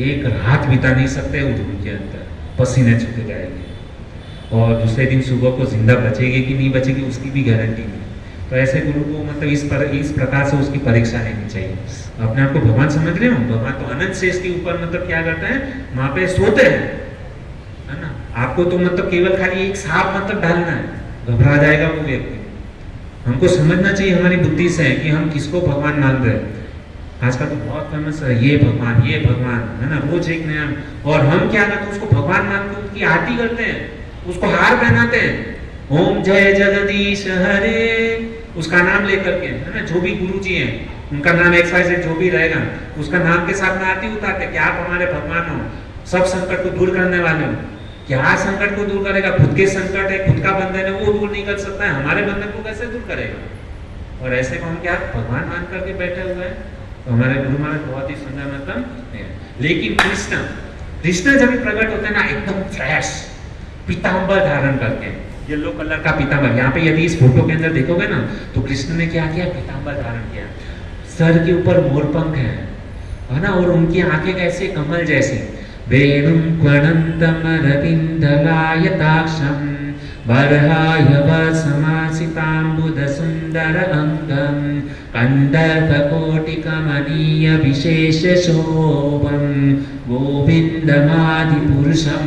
एक रात बिता नहीं सकते उस रूम के अंदर, पसीने छूटे जाएंगे, और दूसरे दिन सुबह को जिंदा बचेगी कि नहीं बचेगी उसकी भी गारंटी नहीं। तो ऐसे गुरु को मतलब इस प्रकार से उसकी परीक्षा लेनी चाहिए। अपने आप को भगवान समझ रहे हो, भगवान तो अनंत शेष के ऊपर मतलब क्या करते हैं, वहां पे सोते हैं है ना। आपको तो मतलब केवल खाली एक सांप मतलब डालना है, घबरा जाएगा वो व्यक्ति। हमको समझना चाहिए हमारी बुद्धि से कि हम किसको भगवान मान रहे हैं। आजकल तो बहुत फेमस है ये भगवान है ना, रोज एक नया। और हम क्या करते हैं, उसको भगवान मान के उसकी आरती करते हैं, उसको हार पहनाते हैं, ओम जय जगदीश हरे, उसका नाम लेकर के, है ना, जो भी गुरु जी हैं उनका नाम XYZ जो भी रहेगा उसका नाम के साथ में आरती उतारते कि आप हमारे भगवान हो, सब संकट को दूर करने वाले हो। क्या संकट को दूर करेगा? खुद के संकट है, खुद का बंधन है, वो दूर नहीं कर सकता है, हमारे बंधन को कैसे दूर करेगा? और ऐसे को हम क्या भगवान मान करके बैठे हुए हैं? तो हमारे गुरु महाराज बहुत ही सुंदर मतलब है। लेकिन कृष्ण जब भी प्रकट होते हैं ना एकदम फ्रेश पीतांबर धारण करके, येलो कलर का पीतांबर। यहाँ पे यदि इस फोटो के अंदर देखोगे ना तो कृष्ण ने क्या किया? पीतांबर धारण किया, सर के ऊपर मोरपंख है ना, और उनकी आंखें कैसे? कमल जैसी। वेणुं क्वणन्तमरविन्दलायताक्षं बर्हायवसमासिताम्बुधसुन्दरअङ्गं कन्दर्पकोटिकमनीयविशेषशोभं गोविन्दमादिपुरुषं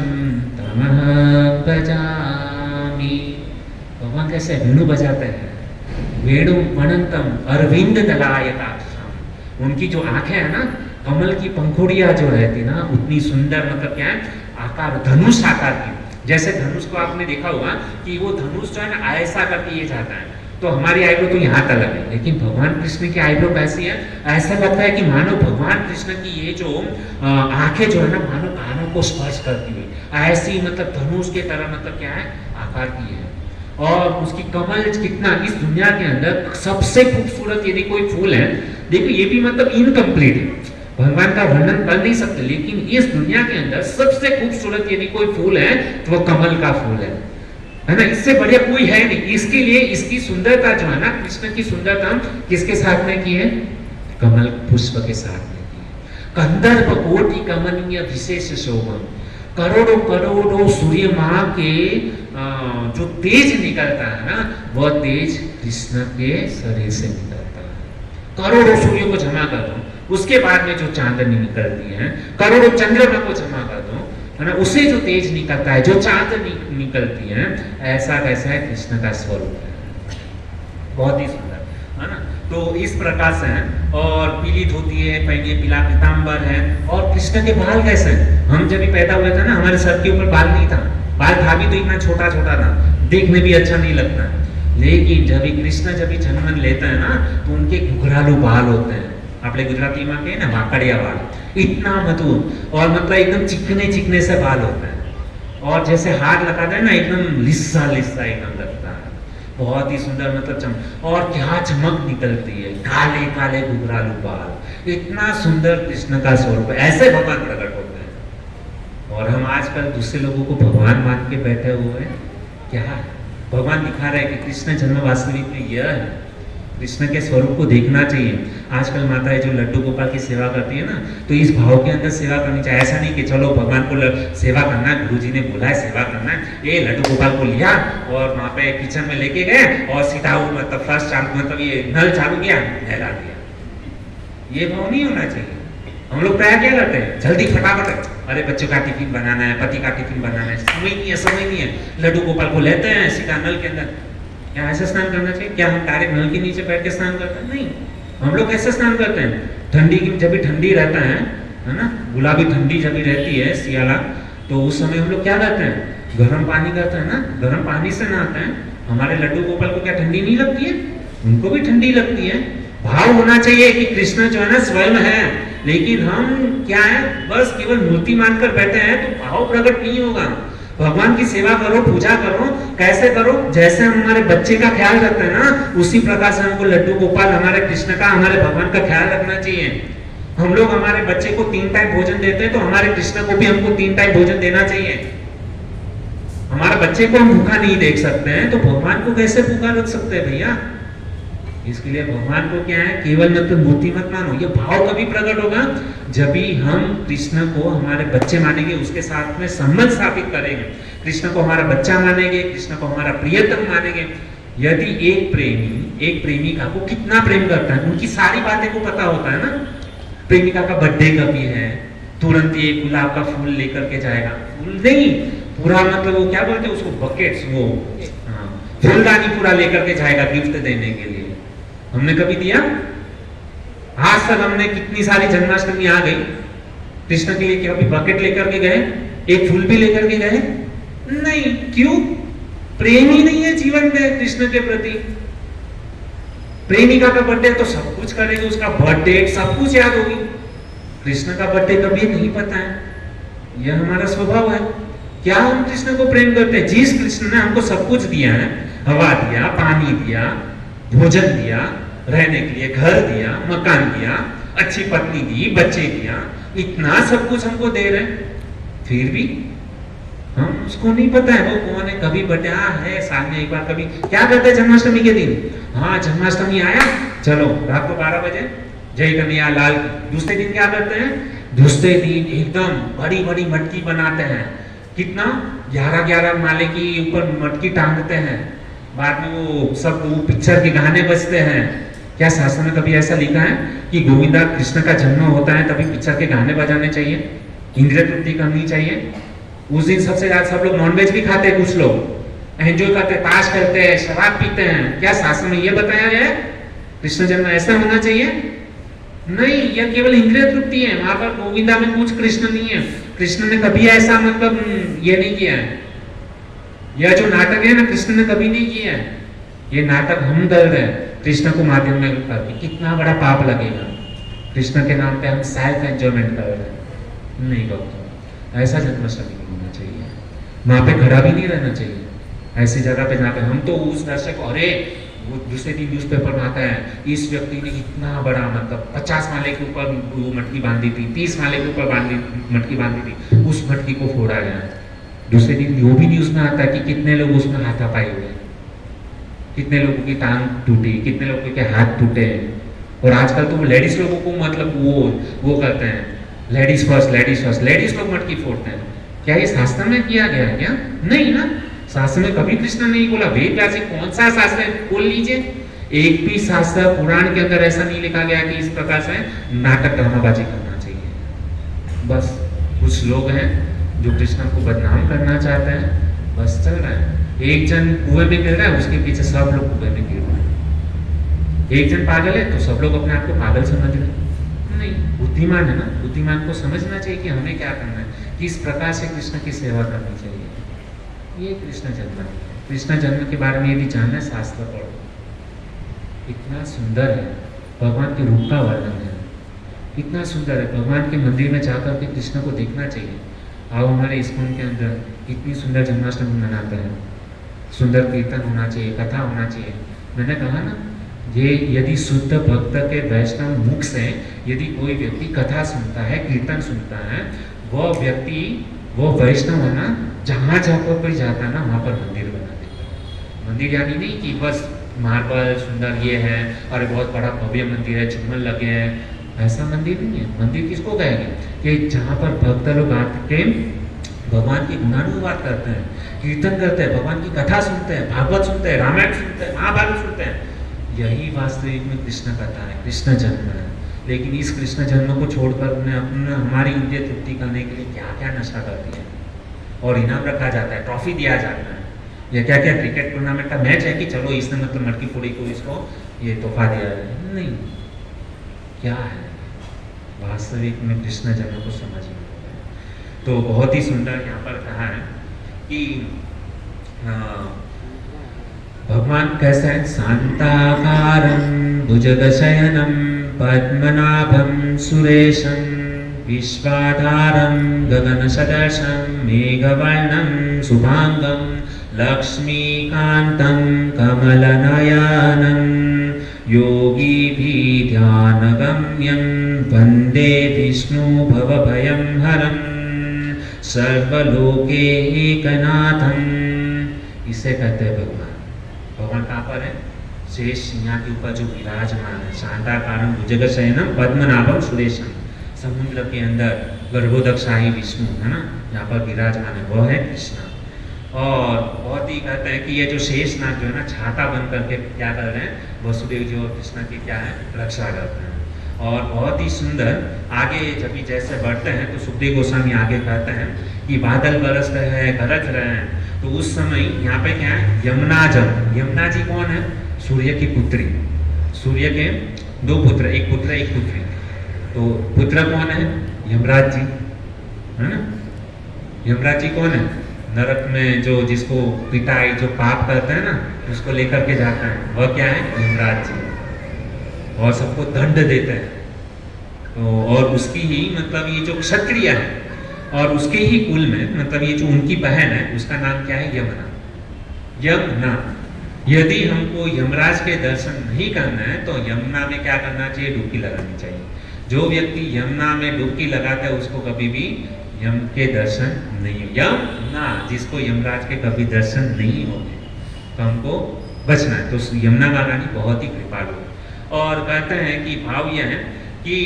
तमहं भजामि। भगवान कैसे वेणु बजाते हैं? वेणु वनंतम अरविंद दलायताक्षम, उनकी जो आंखें है ना कमल की पंखुड़ियां जो रहती ना उतनी सुंदर, मतलब क्या है? आकार, धनुष आकार की। जैसे धनुष को आपने देखा होगा कि वो धनुष जो है ना ऐसा करके ये जाता है, तो हमारी आईब्रो तो यहाँ तक है, लेकिन भगवान कृष्ण की आईब्रो कैसी है? ऐसा लगता है कि मानो भगवान कृष्ण की ये जो आंखें जो है ना मानो कानों को स्पर्श करती हुई, ऐसी मतलब धनुष के तरह, मतलब क्या है? आकार की है। और उसकी कमल कितना, इस दुनिया के अंदर सबसे खूबसूरत यदि कोई फूल है, देखो ये भी मतलब इनकम्प्लीट है, भगवान का वर्णन कर नहीं सकते, लेकिन इस दुनिया के अंदर सबसे खूबसूरत यदि कोई फूल है तो वो कमल का फूल है ना, इससे बढ़िया कोई है नहीं। इसके लिए इसकी सुंदरता जो है ना, कृष्ण की सुंदरता किसके साथ में की है? कमल पुष्प के साथ में की है। कंदर्प कोटि कमनीय विशेष शोभम, करोड़ों करोड़ों सूर्य माह के जो तेज निकलता है ना, वह तेज कृष्ण के शरीर से निकलता है। करोड़ों सूर्य को जमा कर दो, उसके बाद में जो चांदनी निकलती है, करोड़ों चंद्रमा को जमा कर दो, है ना, उससे जो तेज निकलता है, जो चांदनी निकलती है, ऐसा कैसा है? कृष्ण का स्वरूप है, बहुत ही सुंदर, है ना। तो इस प्रकार से है, और पीली धोती है पहनिए, पीला पीतांबर है। और कृष्ण के बाल कैसे हैं? हम जब भी पैदा हुए थे ना, हमारे सर के ऊपर बाल नहीं था, बाल था भी तो इतना छोटा छोटा था, देखने भी अच्छा नहीं लगता। लेकिन जब भी कृष्ण जब भी जन्म लेते हैं ना तो उनके घुघरालू बाल होते हैं, આપણે ગુજરાતીમાં કહીએ ને વાકડિયા વાળ, इतना मधुर और मतलब एकदम चिकने चिकने से बाल होते हैं, और जैसे हाथ लगाते हैं ना एकदम लिस्सा लिस्सा एकदम लगता है, बहुत ही सुंदर, मतलब और क्या चमक निकलती है, काले काले घुघरालू बाल, इतना सुंदर कृष्ण का स्वरूप है। ऐसे भगवान प्रकट होते हैं। और हम आजकल दूसरे लोगों को भगवान मान के बैठे हुए हैं। क्या है? भगवान दिखा रहे हैं कि कृष्ण जन्म वास्तविक में यह है, कृष्ण के स्वरूप को देखना चाहिए। आजकल माताएं जो लड्डू गोपाल की सेवा करती है ना, तो इस भाव के अंदर सेवा करनी चाहिए। ऐसा नहीं कि चलो भगवान को सेवा करना है, गुरुजी ने बोला है सेवा करना है, ये लड्डू गोपाल को लिया और वहाँ पे किचन में लेके गए और सीधा मतलब फर्स्ट चालू, मतलब ये नल चालू किया, नहला दिया। ये भाव नहीं होना चाहिए। हम लोग प्राय क्या करते हैं? जल्दी फटाफट, अरे बच्चों का टिफिन बनाना है, पति का टिफिन बनाना है, समय नहीं है, लड्डू गोपाल को लेते हैं सीधा नल के अंदर। क्या ऐसा स्नान करना चाहिए? क्या हम डायरेक्ट नल के नीचे बैठ के स्नान करते हैं? नहीं, हम लोग कैसे स्नान करते हैं? ठंडी की जब भी ठंडी रहता है ना, गुलाबी ठंडी जब भी रहती है सियाला, तो उस समय हम लोग क्या करते हैं? गर्म पानी करते हैं ना, गर्म पानी से नहाते हैं। हमारे लड्डू गोपाल को क्या ठंडी नहीं लगती है? उनको भी ठंडी लगती है। भाव होना चाहिए कि कृष्ण जो है ना स्वयं है, लेकिन हम क्या है? बस केवल मूर्ति मानकर बैठे हैं तो भाव प्रकट नहीं होगा। भगवान की सेवा करो, पूजा करो, कैसे करो? जैसे हम हमारे बच्चे का ख्याल रखते हैं ना, उसी प्रकार से हमको लड्डू गोपाल हमारे कृष्ण का, हमारे भगवान का ख्याल रखना चाहिए। हम लोग हमारे बच्चे को 3 टाइम भोजन देते हैं, तो हमारे कृष्ण को भी हमको 3 टाइम भोजन देना चाहिए। हमारे बच्चे को हम भूखा नहीं देख सकते हैं, तो भगवान को कैसे भूखा रख सकते हैं भैया? इसके लिए भगवान को क्या है? केवल मतलब मूर्ति मत मानो। ये भाव कभी प्रकट होगा जब भी हम कृष्ण को हमारे बच्चे मानेंगे, उसके साथ में संबंध स्थापित करेंगे, कृष्ण को हमारा बच्चा मानेंगे, कृष्ण को हमारा प्रियतम मानेंगे। यदि एक प्रेमिका को कितना प्रेम करता है, उनकी सारी बातें को पता होता है ना। प्रेमिका का बर्थडे कभी है, तुरंत एक गुलाब का फूल लेकर के जाएगा, फूल नहीं पूरा, मतलब वो क्या बोलते हैं उसको, बकेट्स, वो फूलदानी पूरा लेकर के जाएगा गिफ्ट देने के लिए। हमने कभी दिया? आज तक हमने कितनी सारी जन्माष्टमी आ गई, कृष्ण के लिए कभी बकेट लेकर के गए? एक फूल भी लेकर के गए? नहीं। क्यों? प्रेम ही नहीं है जीवन में कृष्ण के प्रति। प्रेमिका का बर्थडे तो सब कुछ करेगी, उसका बर्थडे सब कुछ याद होगी। कृष्ण का बर्थडे कभी नहीं पता है, यह हमारा स्वभाव है। क्या हम कृष्ण को प्रेम करते हैं? जिस कृष्ण ने हमको सब कुछ दिया है, हवा दिया, पानी दिया, भोजन दिया, रहने के लिए घर दिया, मकान दिया, अच्छी पत्नी दी, बच्चे दिया, इतना सब कुछ हमको दे रहे हैं, फिर भी हम उसको नहीं पता है वो कौन है। कभी बर्थडे है साल में एक बार, कभी क्या करते हैं जन्माष्टमी के दिन, हाँ जन्माष्टमी आया, चलो रात को 12 बजे जय कन्हैया लाल। दूसरे दिन क्या करते हैं? दूसरे दिन एकदम बड़ी बड़ी मटकी बनाते हैं, कितना 11-11 माले की ऊपर मटकी टांगते हैं, बाद में वो सब वो पिक्चर के गाने बजते हैं। क्या शास्त्र में कभी ऐसा लिखा है कि गोविंदा कृष्ण का जन्म होता है तभी पिक्चर के गाने बजाने चाहिए, इंद्रिय तृप्ति करनी चाहिए? उस दिन सबसे ज्यादा सब लोग नॉनवेज भी खाते हैं, कुछ लोग एंजॉय करते हैं, ताश करते हैं, शराब पीते हैं। क्या शास्त्र में यह बताया गया है कृष्ण जन्म ऐसा होना चाहिए? नहीं, यह केवल इंद्रिय तृप्ति है, वहां पर गोविंदा में कुछ कृष्ण नहीं है। कृष्ण ने कभी ऐसा मतलब ये नहीं किया है। यह जो नाटक है ना, कृष्ण ने कभी नहीं किया है। ये नाटक हम कर रहे हैं कृष्ण को माध्यम में करके, कितना बड़ा पाप लगेगा। कृष्ण के नाम पे हम सेल्फ एंजॉयमेंट कर रहे हैं। नहीं भक्तों, ऐसा जन्माष्टमी नहीं होना चाहिए। वहां पे खड़ा भी नहीं रहना चाहिए ऐसी जगह पे जहाँ पे हम तो उस दर्शक को, अरे वो दूसरे दिन न्यूज़पेपर में आता है इस व्यक्ति ने इतना बड़ा मतलब 50 माले के ऊपर वो मटकी बांधी थी, 30 माले के ऊपर मटकी बांधी थी, उस मटकी को फोड़ा गया। दूसरे दिन वो भी न्यूज़ में आता है कि कितने लोग उसमें हाथापाई हुए, कितने लोगों की टांग टूटी, कितने लोगों के हाथ टूटे। और आजकल तो लेडीज लोगों को मतलब वो करते हैं, लेडीज फर्स्ट, लेडीज लोग मटकी फोड़ते हैं। क्या ये शास्त्र में किया गया है क्या? नहीं ना, शास्त्र में कभी कृष्ण नहीं बोला। वेद व्यास जी कौन सा शास्त्र है खोल लीजिए, एक भी शास्त्र पुराण के अंदर ऐसा नहीं लिखा गया कि इस प्रकार से नाटक ड्रामाबाजी करना चाहिए। बस कुछ लोग हैं जो कृष्ण को बदनाम करना चाहते हैं, बस चल रहा है। एक जन कुएं में गिर रहा है, उसके पीछे सब लोग कुएं में गिर रहे हैं। एक जन पागल है तो सब लोग अपने आप को पागल समझ रहे हैं। नहीं, बुद्धिमान है ना, बुद्धिमान को समझना चाहिए कि हमें क्या करना है, किस प्रकार से कृष्ण की सेवा करनी चाहिए। ये कृष्ण जन्म है। कृष्ण जन्म के बारे में यदि जानना है, शास्त्र पढ़ो, इतना सुंदर है। भगवान के रूप का वर्णन है, इतना सुंदर है। भगवान के मंदिर में जाकर के कृष्ण को देखना चाहिए। आओ हमारे इस्कॉन के अंदर इतनी सुंदर जन्माष्टमी मनाते हैं, सुंदर कीर्तन होना चाहिए, कथा होना चाहिए। मैंने कहा ना, ये यदि शुद्ध भक्त के वैष्णव मुख से यदि कोई व्यक्ति कथा सुनता है, कीर्तन सुनता है, वह व्यक्ति, वो वैष्णव है ना, जहाँ जहाँ पर जाता है ना, वहाँ पर मंदिर बना देता है। मंदिर यानी नहीं कि बस मार्बल सुंदर ये है और बहुत बड़ा भव्य मंदिर है, झूमर लगे हैं, ऐसा मंदिर नहीं है। मंदिर किसको कहेंगे? कि जहाँ पर भक्त लोग आके भगवान की गुणानुवाद करते हैं, कीर्तन करते हैं, भगवान की कथा सुनते हैं, भागवत सुनते हैं, रामायण सुनते हैं, महाभारत सुनते हैं। यही वास्तविक में कृष्ण कथा है, कृष्ण जन्म है। लेकिन इस कृष्ण जन्म को छोड़कर उन्हें अपने हमारी इंद्रिय तृप्ति करने के लिए क्या क्या नशा कर दिया, और इनाम रखा जाता है, ट्रॉफी दिया जाता है। या क्या क्या क्रिकेट टूर्नामेंट का मैच है कि चलो इसने मतलब मटकी फोड़ी को इसको ये तोहफा दिया है। नहीं, क्या है वास्तविक में कृष्ण जन्म को समझना। तो बहुत ही सुंदर यहाँ पर कहा है कि भगवान कैसे हैं? शांताकारं भुजगशयनं पद्मनाभं सुरेशं विश्वाधारं गगनसदृशं मेघवर्णं शुभांगं लक्ष्मीकान्तं कमलनयनं योगीभिः ध्यानगम्यं वन्दे विष्णु भवभयं हरं सर्वलोके एकनाथं। इसे कहते हैं भगवान। भगवान कहाँ पर है? शेष सिंह के ऊपर जो विराजमान है। शांताकारं भुजगशयनं पद्मनाभं सुरेशं, समुद्र के अंदर गर्भोदकशाही विष्णु है ना, यहाँ पर विराजमान है, वह है कृष्ण। और बहुत ही कहते हैं कि ये जो शेषनाग जो है ना, छाता बन करके क्या कर रहे हैं? वसुदेव जी और कृष्ण की क्या है? रक्षा करते हैं। और बहुत ही सुंदर आगे जब भी जैसे बढ़ते हैं तो सुखदेव गोस्वामी आगे कहते हैं कि बादल बरस रहे हैं, गरज रहे हैं, तो उस समय यहाँ पे क्या है? यमुना जल। यमुना जी कौन है? सूर्य की पुत्री। सूर्य के दो पुत्र, एक पुत्र एक पुत्री। तो पुत्र कौन है? यमराज जी है ना। यमराज जी कौन है? नरक में जो जिसको पिटाई, जो पाप करते हैं ना, उसको लेकर के जाता है, वह क्या है? यमराज जी। और सबको दंड देता है। तो और उसकी ही मतलब ये जो क्षत्रिय है और उसके ही कुल में मतलब ये जो उनकी बहन है उसका नाम क्या है? यमुना। यमुना। यदि हमको यमराज के दर्शन नहीं करना है तो यमुना में क्या करना चाहिए? डुबकी लगानी चाहिए। जो व्यक्ति यमुना में डुबकी लगाता है उसको कभी भी यम के दर्शन नहीं हो। यमुना, जिसको यमराज के कभी दर्शन नहीं होंगे, तो हमको बचना है। तो यमुना महारानी बहुत ही कृपालु है। और कहते हैं कि भाव यह है कि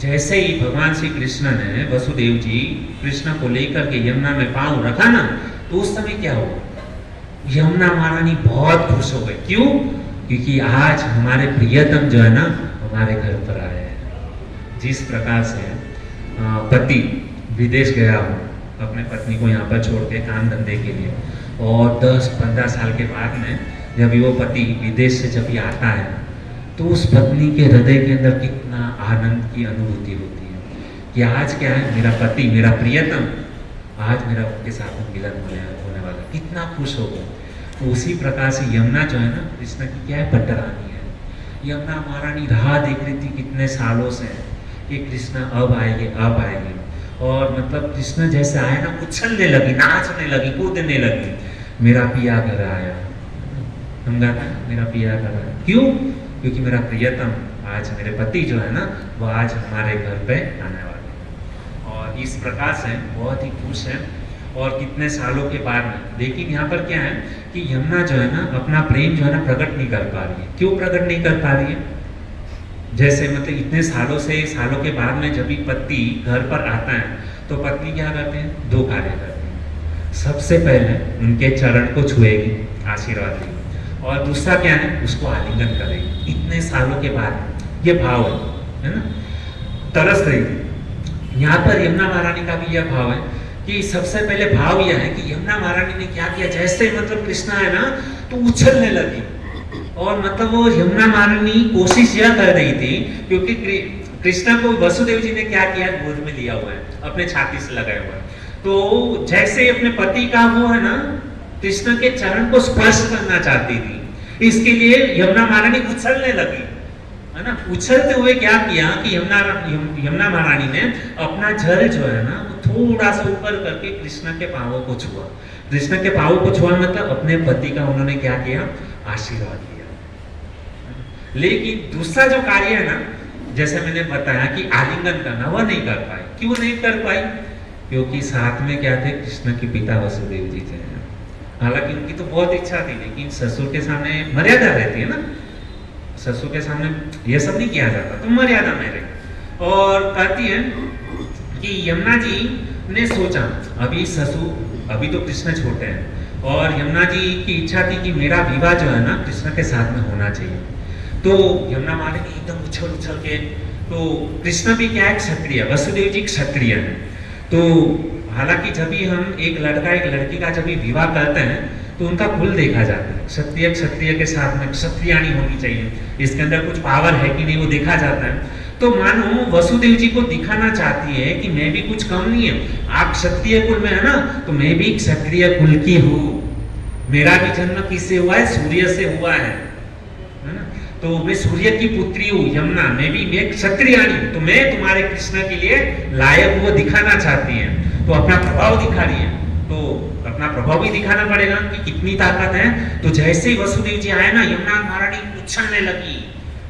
जैसे ही भगवान श्री कृष्ण ने वसुदेव जी कृष्ण को लेकर के यमुना में पांव रखा ना, तो उस समय क्या हुआ? यमुना महारानी बहुत खुश हो गई। क्यों? क्योंकि आज हमारे प्रियतम जो है ना हमारे घर पर आए हैं। जिस प्रकार से पति विदेश गया हो अपने पत्नी को यहाँ पर छोड़ के काम धंधे के लिए, और 10-15 साल के बाद में जब वो पति विदेश से जब ये आता है तो उस पत्नी के हृदय के अंदर कितना आनंद की अनुभूति होती है कि आज क्या है, मेरा पति, मेरा प्रियतम, आज मेरा उनके साथ मिलन होने वाला, कितना खुश हो गया। तो उसी प्रकार से यमुना जो है ना कृष्ण की क्या है? पट्टरानी है। यमुना महारानी राह देख रही थी कितने सालों से कि कृष्ण अब आएंगे, अब आएंगे। और मतलब कृष्ण जैसे आए ना उछलने लगी, नाचने लगी, कूदने लगी। मेरा पिया घर आया, हम गाते हैं मेरा पिया घर आया। क्यों? क्योंकि मेरा प्रियतम आज, मेरे पति जो है ना वो आज हमारे घर पे आने वाले हैं। और इस प्रकार से बहुत ही खुश है। और कितने सालों के बाद में, लेकिन यहाँ पर क्या है कि यमुना जो है ना अपना प्रेम जो है ना प्रकट नहीं कर पा रही है। क्यों प्रकट नहीं कर पा रही है? जैसे मतलब इतने सालों के बाद में जब भी पति घर पर आता है तो पत्नी क्या करते हैं? 2 कार्य करते हैं। सबसे पहले उनके चरण को छुएगी, आशीर्वाद देगी, और दूसरा क्या है? उसको आलिंगन करेगी। इतने सालों के बाद ये भाव है ना, तरस रही थी। यहाँ पर यमुना महारानी का भी यह भाव है कि सबसे पहले भाव यह है कि यमुना महारानी ने क्या किया, जैसे मतलब कृष्ण है ना तो उछलने लगी। और मतलब वो यमुना महारानी कोशिश यह कर रही थी, क्योंकि कृष्ण को वसुदेव जी ने क्या किया? गोद में लिया हुआ है, अपने छाती से लगाया हुआ है। तो जैसे अपने पति का वो है ना कृष्ण के चरण को स्पर्श करना चाहती थी, इसके लिए यमुना महारानी उछलने लगी, है ना। उछलते हुए क्या किया कि यमुना महारानी ने अपना जल जो है ना थोड़ा सा ऊपर करके कृष्ण के पांवों को छुआ। कृष्ण के पांवों को छुआ मतलब अपने पति का उन्होंने क्या किया? आशीर्वाद दिया। लेकिन दूसरा जो कार्य है ना, जैसे मैंने बताया कि आलिंगन करना, वह नहीं कर पाई। क्यों नहीं कर पाई? क्योंकि साथ में क्या थे? कृष्ण के पिता वसुदेव जी थे। हालांकि उनकी तो बहुत इच्छा थी, लेकिन ससुर के सामने मर्यादा रहती है ना, ससुर के सामने यह सब नहीं किया जाता, तो मर्यादा में रही। और कहती है कि यमुना जी ने सोचा, अभी तो कृष्ण छोटे हैं, और यमुना जी की इच्छा थी कि मेरा विवाह जो है ना कृष्ण के साथ में होना चाहिए। तो यमुना महारानी एकदम उछल के, तो कृष्ण भी क्या है? क्षत्रिय, वसुदेव जी क्षत्रिय है। तो हालांकि जब भी हम एक लड़का एक लड़की का जब भी विवाह करते हैं तो उनका कुल देखा जाता है। क्षत्रिय के साथ में क्षत्रियाणी होनी चाहिए, इसके अंदर कुछ पावर है कि नहीं वो देखा जाता है। तो मानो वसुदेव जी को दिखाना चाहती है कि मैं भी कुछ कम नहीं है, आप क्षत्रिय कुल में है ना, तो मैं भी क्षत्रिय कुल की हूँ। मेरा भी जन्म किससे हुआ है? सूर्य से हुआ है ना। तो मैं सूर्य की पुत्री हूँ यमुना, मैं क्षत्रियाणी हूँ, तो मैं तुम्हारे कृष्ण के लिए लायक वो दिखाना चाहती है। तो अपना प्रभाव दिखा रही है, तो अपना प्रभाव भी दिखाना पड़ेगा कि कितनी ताकत है। तो जैसे ही वसुदेव जी आए ना, यमुना महारानी उछलने लगी,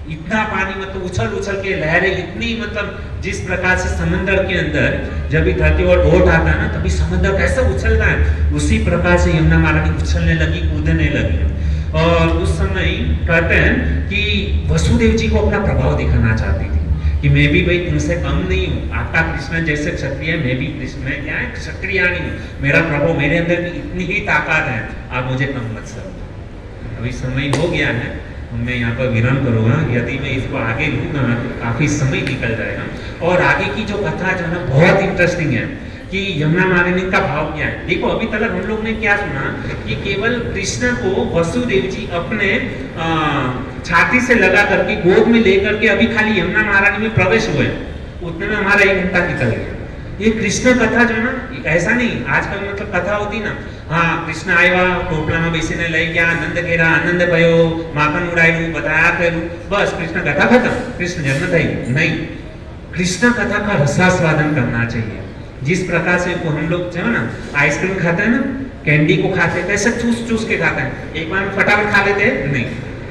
इतना पानी मतलब उछल के लहरें इतनी, मतलब जिस प्रकार से समंदर के अंदर जब भी धरती और ओट आता है ना तभी समंदर कैसे उछलता है, उसी प्रकार से यमुना महारानी उछलने लगी, कूदने लगी। और उस समय कहते हैं कि वसुदेव जी को अपना प्रभाव दिखाना चाहती थी कि मैं भी भाई तुमसे कम नहीं हूँ, आपका कृष्ण जैसे क्षत्रिय, मैं भी कृष्ण, मैं क्या है? क्षत्रियाणी हूँ, मेरा प्रभाव, मेरे अंदर भी इतनी ही ताकत है, आप मुझे कम मत समझो। अभी समय हो गया है, मैं यहाँ पर विराम करूँगा। यदि मैं इसको आगे लूँगा तो काफ़ी समय निकल जाएगा। और आगे की जो कथा जो है ना बहुत इंटरेस्टिंग है कि यमुना महारानी का भाव क्या है। देखो अभी तक हम लोग ने क्या सुना कि केवल कृष्ण को वसुदेव जी अपने छाती से लगा करके गोद में लेकर के अभी खाली यमुना महारानी में प्रवेश हुए, उतने में हमारा 1 घंटा निकल गया। ये कृष्ण कथा जो है ना, ऐसा नहीं आजकल मतलब कथा होती ना, हाँ कृष्ण आया टोपला में बेसीने लई गया, आनंद घेरा, आनंद भयो, माखन उड़ायु, बताया करू, बस कृष्ण कथा खत्म, कृष्ण जन्म थई नहीं। कृष्ण कथा का रसास्वादन करना चाहिए। जिस प्रकार से हम लोग जो है ना आइसक्रीम खाते हैं ना, कैंडी को खाते हैं, कैसे चूस चूस के खाते हैं, एक बार में फटाफट खा लेते हैं नहीं,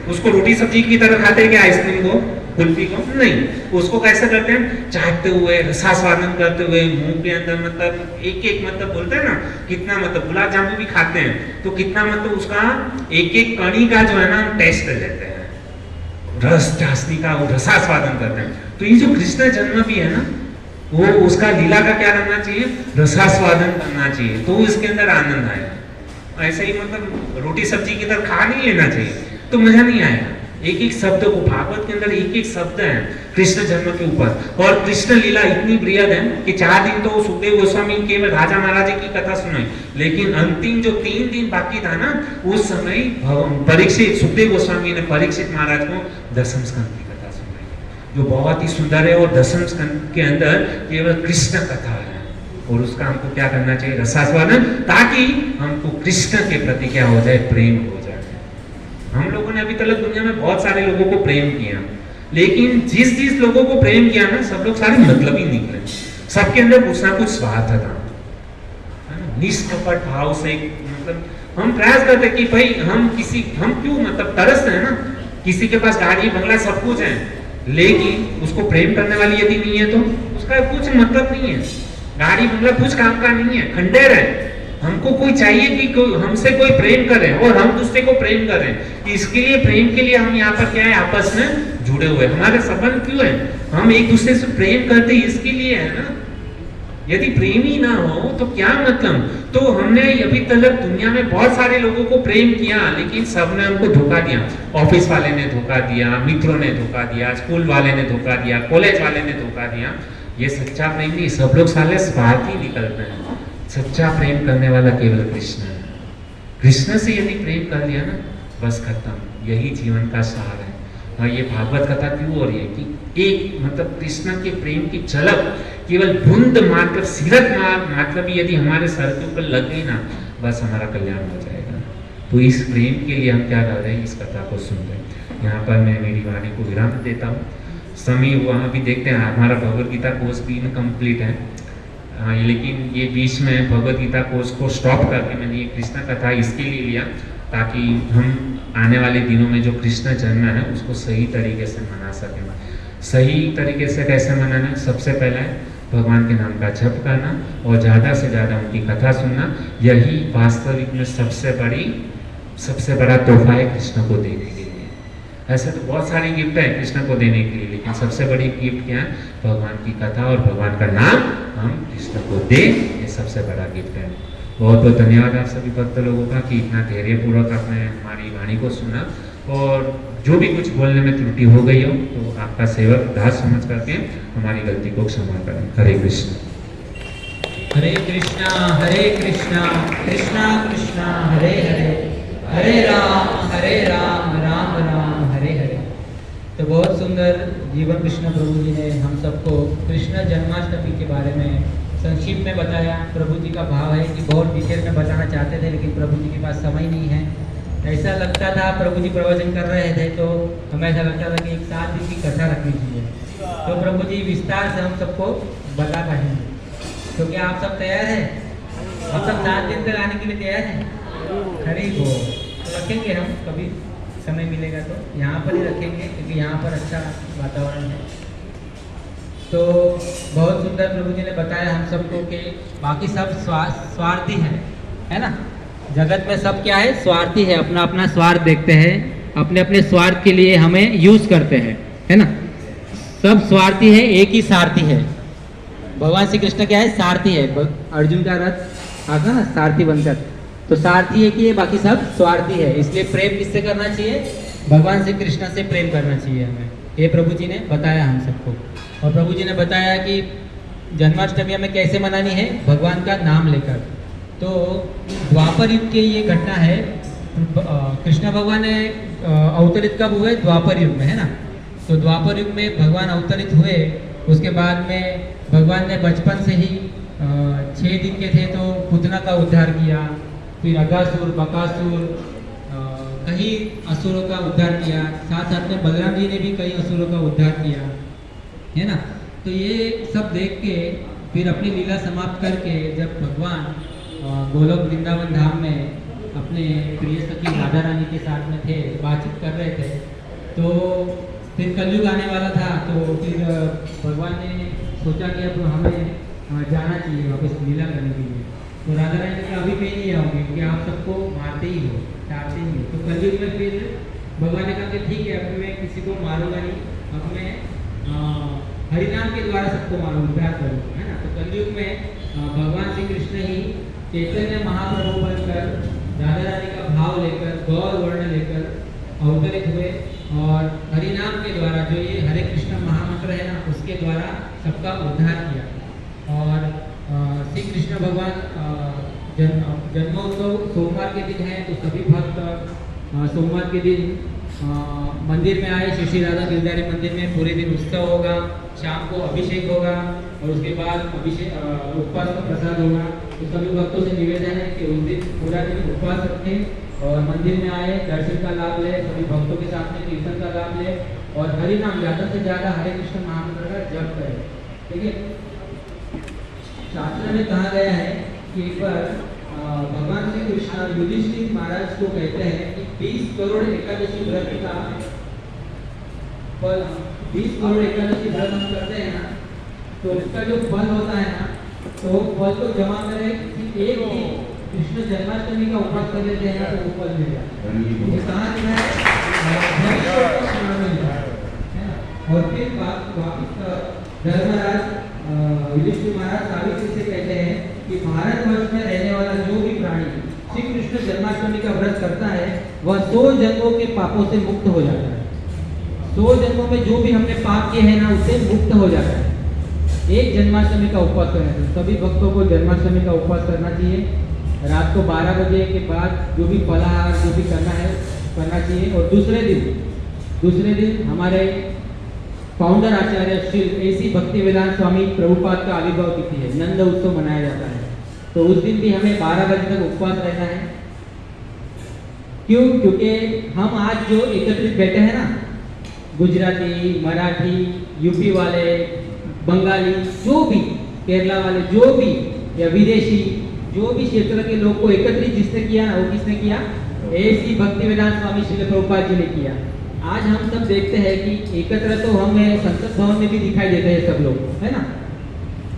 उसको रोटी सब्जी की तरह खाते हैं कि आइसक्रीम को, कुल्फी को नहीं, उसको कैसे करते हैं, चाटते हुए, रसास्वादन करते हुए, मुंह के अंदर मतलब एक एक मतलब बोलते हैं ना, कितना मतलब गुलाब जामुन भी खाते हैं तो कितना मतलब उसका एक एक कणी का जो है ना टेस्ट लेते हैं, रस चाशनी का वो रसास्वादन करते हैं। तो ये जो कृष्ण जन्म भी है ना, वो उसका लीला का क्या करना चाहिए, रसास्वादन करना चाहिए, तो इसके अंदर आनंद आएगा। ऐसे ही मतलब रोटी सब्जी की तरह खा नहीं लेना चाहिए तो मजा नहीं आएगा। एक एक शब्द को, भागवत के अंदर एक एक शब्द है कृष्ण जन्म के ऊपर, और कृष्ण लीला इतनी बृहद है कि 4 दिन तो सुखदेव गोस्वामी केवल राजा महाराज की कथा सुनाई, लेकिन अंतिम जो 3 दिन बाकी था ना, उस समय परीक्षित सुखदेव गोस्वामी ने परीक्षित महाराज को दशम स्कंद की कथा सुनाई, जो बहुत ही सुंदर है। और दशम स्कंद के अंदर केवल कृष्ण कथा है, और उसका हमको क्या करना चाहिए, रसास्वादन, ताकि हमको कृष्ण के प्रति क्या हो जाए, प्रेम हो जाए। हम लोगों ने अभी तक दुनिया में बहुत सारे लोगों को प्रेम किया, लेकिन जिस जिस लोगों को प्रेम किया ना, सब लोग सारे मतलब ही निकले, सबके अंदर कुछ ना कुछ स्वार्थ था, निष्कपट भाव से। मतलब हम प्रयास करते कि भाई हम क्यों मतलब तरसते हैं ना, किसी के पास गाड़ी बंगला सब कुछ है, लेकिन उसको प्रेम करने वाली यदि नहीं है तो उसका कुछ मतलब नहीं है, गाड़ी बंगला कुछ काम का नहीं है, खंडेर है। हमको कोई चाहिए कि हमसे कोई प्रेम करे और हम दूसरे को प्रेम करें। इसके लिए प्रेम के लिए हम यहाँ पर क्या है, आपस में जुड़े हुए। हमारे संबंध क्यों है, हम एक दूसरे से प्रेम करते इसके लिए है ना। यदि प्रेम ही ना हो तो क्या मतलब। तो हमने अभी तक दुनिया में बहुत सारे लोगों को प्रेम किया, लेकिन सबने हमको धोखा दिया। ऑफिस वाले ने धोखा दिया, मित्रों ने धोखा दिया, स्कूल वाले ने धोखा दिया, कॉलेज वाले ने धोखा दिया। ये सच्चा प्रेम नहीं, सब लोग साले स्वार्थी निकलते हैं। सच्चा प्रेम करने वाला केवल कृष्ण है। कृष्ण से यदि प्रेम कर लिया ना, बस खत्म, यही जीवन का सार है। और ये भागवत कथा क्यों हो रही है कि एक मतलब कृष्ण के प्रेम की झलक, केवल बूंद मात्र, सिरत मात्र भी यदि हमारे सर के ऊपर लग गई ना, बस हमारा कल्याण हो जाएगा। तो इस प्रेम के लिए हम क्या कर रहे हैं, इस कथा को सुन रहे हैं। यहाँ पर मैं मेरी वाणी को विराम देता हूँ। समय वहाँ भी देखते हैं, हमारा भगवद गीता कोर्स भी इनकम्प्लीट है, लेकिन ये बीच में भगवद गीता कोर्स को स्टॉप करके मैंने ये कृष्ण कथा इसके लिए लिया, ताकि हम आने वाले दिनों में जो कृष्ण जन्म है उसको सही तरीके से मना सकें। सही तरीके से कैसे मनाना, सबसे पहले भगवान के नाम का जप करना और ज़्यादा से ज़्यादा उनकी कथा सुनना। यही वास्तविक में सबसे बड़ा तोहफा है कृष्ण को देने के लिए। ऐसे तो बहुत सारी गिफ्ट है कृष्ण को देने के लिए, लेकिन सबसे बड़ी गिफ्ट क्या है, भगवान की कथा और भगवान का नाम हम कृष्ण को दे, ये सबसे बड़ा गिफ्ट है। बहुत बहुत धन्यवाद आप सभी भक्त लोगों का कि इतना धैर्यपूर्वक आपने हमारी वाणी को सुना, और जो भी कुछ बोलने में त्रुटि हो गई हो तो आपका सेवक दास समझ करके हमारी गलती को क्षमा करें। हरे कृष्ण। हरे कृष्णा कृष्णा कृष्णा हरे हरे, हरे राम राम राम हरे हरे। तो बहुत सुंदर जीवन कृष्ण प्रभु जी ने हम सबको कृष्ण जन्माष्टमी के बारे में संक्षिप्त में बताया। प्रभु जी का भाव है कि बहुत डिटेल में बताना चाहते थे, लेकिन प्रभु जी के पास समय नहीं है। ऐसा लगता था प्रभु जी प्रवचन कर रहे थे तो हमें ऐसा लगता था कि एक 7 दिन की कथा रखनी चाहिए, तो प्रभु जी विस्तार से हम सबको बता पाएंगे। तो क्या आप सब तैयार हैं? आप सब 7 दिन तक आने के लिए तैयार हैं? खरी हो तो रखेंगे हम, कभी समय मिलेगा तो यहाँ पर ही रखेंगे, क्योंकि यहाँ पर अच्छा वातावरण है। तो बहुत सुंदर प्रभु जी ने बताया हम सबको कि बाकी सब स्वार्थी है ना। जगत में सब क्या है, स्वार्थी है, अपना अपना स्वार्थ देखते हैं, अपने अपने स्वार्थ के लिए हमें यूज करते हैं, है ना। सब स्वार्थी है, एक ही सारथी है। भगवान श्री कृष्ण क्या है, सारथी है। अर्जुन का रथ आता ना सारथी बनकर, तो सारथी एक ही है, बाकी सब स्वार्थी है। इसलिए प्रेम किससे करना चाहिए, भगवान श्री कृष्ण से प्रेम करना चाहिए हमें। ये प्रभु जी ने बताया हम सबको। और प्रभु जी ने बताया कि जन्माष्टमी हमें कैसे मनानी है, भगवान का नाम लेकर। तो द्वापर युग की ये घटना है। कृष्ण भगवान ने अवतरित कब हुए, द्वापर युग में, है ना। तो द्वापर युग में भगवान अवतरित हुए, उसके बाद में भगवान ने बचपन से ही 6 दिन के थे तो पुतना का उद्धार किया, फिर अगासुर, बकासुर, कई असुरों का उद्धार किया, साथ साथ में बलराम जी ने भी कई असुरों का उद्धार किया, है ना। तो ये सब देख के फिर अपनी लीला समाप्त करके जब भगवान गोलोक वृंदावन धाम में अपने प्रिय सखी राधा रानी के साथ में थे, बातचीत कर रहे थे, तो फिर कलयुग आने वाला था। तो फिर भगवान ने सोचा कि अब हमें जाना चाहिए वापस लीला करने के लिए। तो राधा रानी ने कहा अभी कहीं नहीं आओगे क्योंकि आप सबको मारते ही हो, चाहते ही हो। तो कलयुग में फिर भगवान ने कहा कि ठीक है, अब मैं किसी को मारूंगा नहीं, अब मैं हरिनाम के द्वारा सबको मारूंगा, प्यार करूँगा, है ना। तो कलयुग में भगवान श्री कृष्ण ही चैतन्य महाप्रभु बनकर राधा रानी का भाव लेकर, गौर वर्ण लेकर अवतरित हुए और हरिनाम के द्वारा, जो ये हरे कृष्ण महामंत्र है ना, उसके द्वारा सबका उद्धार किया। और श्री कृष्ण भगवान जन्मोत्सव सोमवार के दिन है, तो सभी भक्त सोमवार के दिन मंदिर में आए। श्री राधा गिरधारी मंदिर में पूरे दिन उत्सव होगा, शाम को अभिषेक होगा और उसके बाद अभिषेक उपवास का प्रसाद होगा। तो सभी भक्तों से निवेदन है कि उस दिन पूरा दिन उपवास रखें और मंदिर में आए, दर्शन का लाभ ले, सभी भक्तों के साथ में कीर्तन का लाभ ले और हरि नाम ज़्यादा से ज़्यादा हरे कृष्ण महामंत्र का जप करें। ठीक है। शास्त्र में कहा गया है कि एक बार भगवान श्री कृष्ण युधिष्ठिर महाराज को कहते हैं कि 20 करोड़ एकादशी व्रत का फल, 20 करोड़ एकादशी व्रत हम करते हैं ना, तो उसका जो फल होता है ना, तो फल को जमा करें कि एक भी कृष्ण जन्माष्टमी का उपवास कर लेते हैं ना, तो वो फल मिल जाता है। ये कहाँ लिखा है? और फिर वापिस धर्मराज युधिष्ठिर महाराज सावित्री से कहते हैं कि भारतवर्ष में रहने वाला जो भी प्राणी श्री कृष्ण जन्माष्टमी का व्रत करता है, वह 100 जन्मों के पापों से मुक्त हो जाता है। 100 जन्मों में जो भी हमने पाप किए हैं ना, उससे मुक्त हो जाता है एक जन्माष्टमी का उपवास करने से। सभी भक्तों को जन्माष्टमी का उपवास करना चाहिए। रात को 12 बजे के बाद जो भी फलाहार जो भी करना है करना चाहिए। और दूसरे दिन हमारे फाउंडर आचार्य श्री ऐसी भक्तिवेदांत स्वामी प्रभुपाद का आविर्भाव तिथि है, नंद उत्सव मनाया जाता है। तो उस दिन भी हमें 12 बजे तक उपवास रहना है। क्यों? क्योंकि हम आज जो एकत्रित बैठे हैं ना, गुजराती, मराठी, यूपी वाले, बंगाली, जो भी केरला वाले, जो भी या विदेशी, जो भी क्षेत्र के लोग को एकत्रित जिसने किया ना, वो किसने किया? ऐसी भक्तिवेदांत स्वामी श्री प्रभुपाद जी ने किया। आज हम सब देखते हैं कि एकत्र तो हमें संसद भवन में भी दिखाई देते हैं सब लोग, है ना,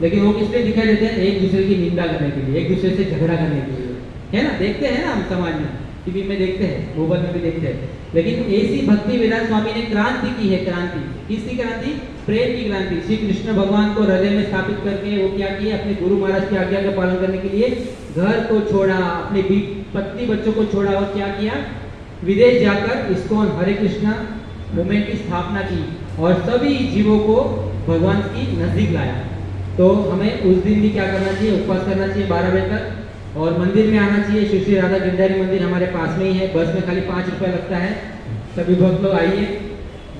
लेकिन वो किस लिए दिखाई देते हैं? एक दूसरे की निंदा करने के लिए, एक दूसरे से झगड़ा करने के लिए, है ना। देखते हैं ना हम समाज में, टीवी में देखते हैं, मोबाइल में भी देखते हैं। लेकिन ऐसी भक्तिवेदांत स्वामी ने क्रांति की है। क्रांति किसकी क्रांति? प्रेम की क्रांति। श्री कृष्ण भगवान को हृदय में स्थापित करके वो क्या किए? अपने गुरु महाराज की आज्ञा का पालन करने के लिए घर को छोड़ा, अपने पत्नी बच्चों को छोड़ा और क्या किया? विदेश जाकर इस्कॉन हरे कृष्णा मूवमेंट की स्थापना की और सभी जीवों को भगवान की नजदीक लाया। तो हमें उस दिन भी क्या करना चाहिए? उपवास करना चाहिए 12 बजे तक और मंदिर में आना चाहिए। श्री श्री राधा गिरधारी मंदिर हमारे पास में ही है। बस में खाली 5 रुपये लगता है। सभी भक्त लोग आइए।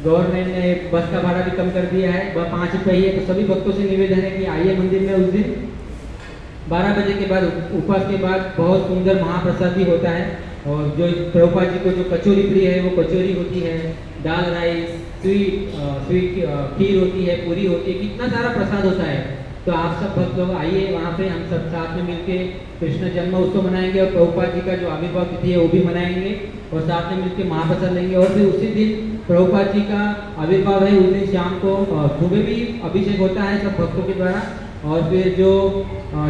गवर्नमेंट ने बस का भाड़ा भी कम कर दिया है, 5 रुपये ही है। तो सभी भक्तों से निवेदन है कि आइए मंदिर में उस दिन 12 बजे के बाद, उपवास के बाद बहुत सुंदर महाप्रसाद भी होता है। और जो प्रभुपाद जी को जो कचौरी प्रिय है, वो कचौरी होती है, दाल राइस, स्वीट खीर होती है, पूरी होती है, कितना सारा प्रसाद होता है। तो आप सब भक्त लोग आइए, वहाँ पे हम सब साथ में मिलके कृष्ण जन्म उत्सव मनाएंगे और प्रभुपाद जी का जो आविर्भाव तिथि है वो भी मनाएंगे और साथ में मिलके महाप्रसाद लेंगे। और फिर उसी दिन प्रभुपाद जी का आविर्भाव है, उस दिन शाम को सुबह भी अभिषेक होता है सब भक्तों के द्वारा। और फिर जो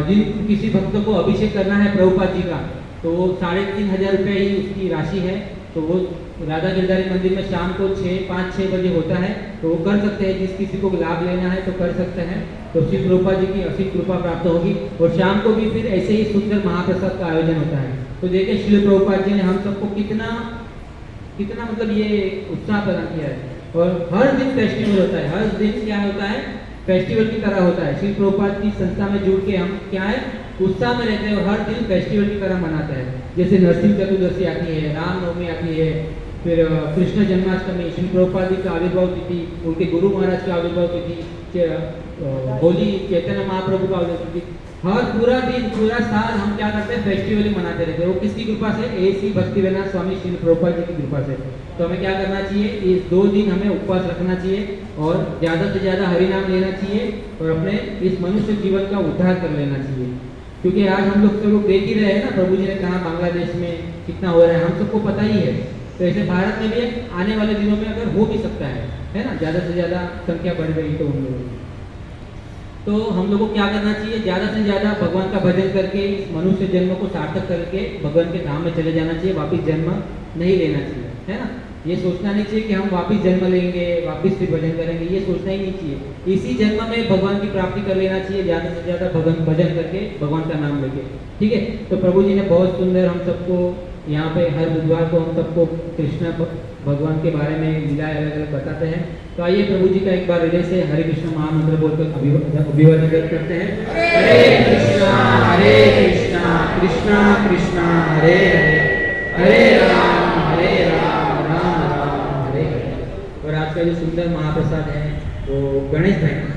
जिन किसी भक्तों को अभिषेक करना है प्रभुपाद जी का, तो वो 3,500 रुपये ही उसकी राशि है। तो वो राधा गिरधारी मंदिर में शाम को 5-6 बजे होता है। तो वो कर सकते हैं, जिस किसी को लाभ लेना है तो कर सकते हैं। तो श्री प्रभुपाद जी की असीम कृपा प्राप्त होगी। और शाम को भी फिर ऐसे ही सुंदर महाप्रसाद का आयोजन होता है। तो देखिए श्री प्रभुपाद जी ने हम सबको कितना मतलब ये उत्साह प्रदान किया है। और हर दिन फेस्टिवल होता है, हर दिन क्या होता है? फेस्टिवल की तरह होता है। श्री प्रभुपाद की संस्था में जुड़ के हम क्या है? उत्साह में रहते हैं और हर दिन फेस्टिवल की तरह मनाते हैं। जैसे नरसिंह चतुर्दशी आती है, रामनवमी आती है, फिर कृष्ण जन्माष्टमी, श्री प्रभुपाद जी का आविर्भाव तिथि, उनके गुरु महाराज की आविर्भाव तिथि, होली, चैतन्य महाप्रभु का आविर्भाव तिथि, हर पूरा दिन पूरा साल हम क्या करते हैं, फेस्टिवल ही मनाते रहते हैं। वो किसकी कृपा से? ऐसी भक्तिवेदांत स्वामी श्री प्रभुपाद जी की कृपा से। तो हमें क्या करना चाहिए, इस 2 दिन हमें उपवास रखना चाहिए और ज़्यादा से ज़्यादा हरि नाम लेना चाहिए और अपने इस मनुष्य जीवन का उद्धार कर लेना चाहिए। क्योंकि आज हम लोग सब लोग देख ही रहे हैं ना, प्रभु जी ने कहा बांग्लादेश में कितना हो रहा है, हम सबको पता ही है। तो ऐसे भारत में भी आने वाले दिनों में अगर हो भी सकता है ना, ज़्यादा से ज़्यादा संख्या बढ़ गई तो उन लोगों की। तो हम लोगों को क्या करना चाहिए, ज़्यादा से ज़्यादा भगवान का भजन करके इस मनुष्य जन्म को सार्थक करके भगवान के धाम में चले जाना चाहिए, वापिस जन्म नहीं लेना चाहिए, है ना। ये सोचना नहीं चाहिए कि हम वापिस जन्म लेंगे, वापिस फिर भजन करेंगे, ये सोचना ही नहीं चाहिए। इसी जन्म में भगवान की प्राप्ति कर लेना चाहिए, ज़्यादा से ज़्यादा भजन करके भगवान का नाम लेके, ठीक है। तो प्रभु जी ने बहुत सुंदर हम सबको यहाँ पे हर बुधवार को हम सबको कृष्ण भगवान के बारे में लीला अलग अलग बताते हैं। तो आइए प्रभु जी का एक बार हृदय से हरे कृष्ण महामंत्र बोलकर अभिवादन करते हैं। हरे कृष्णा कृष्णा कृष्णा हरे हरे, हरे राम राम राम हरे हरे। और आज का जो सुंदर महाप्रसाद है वो गणेश भाई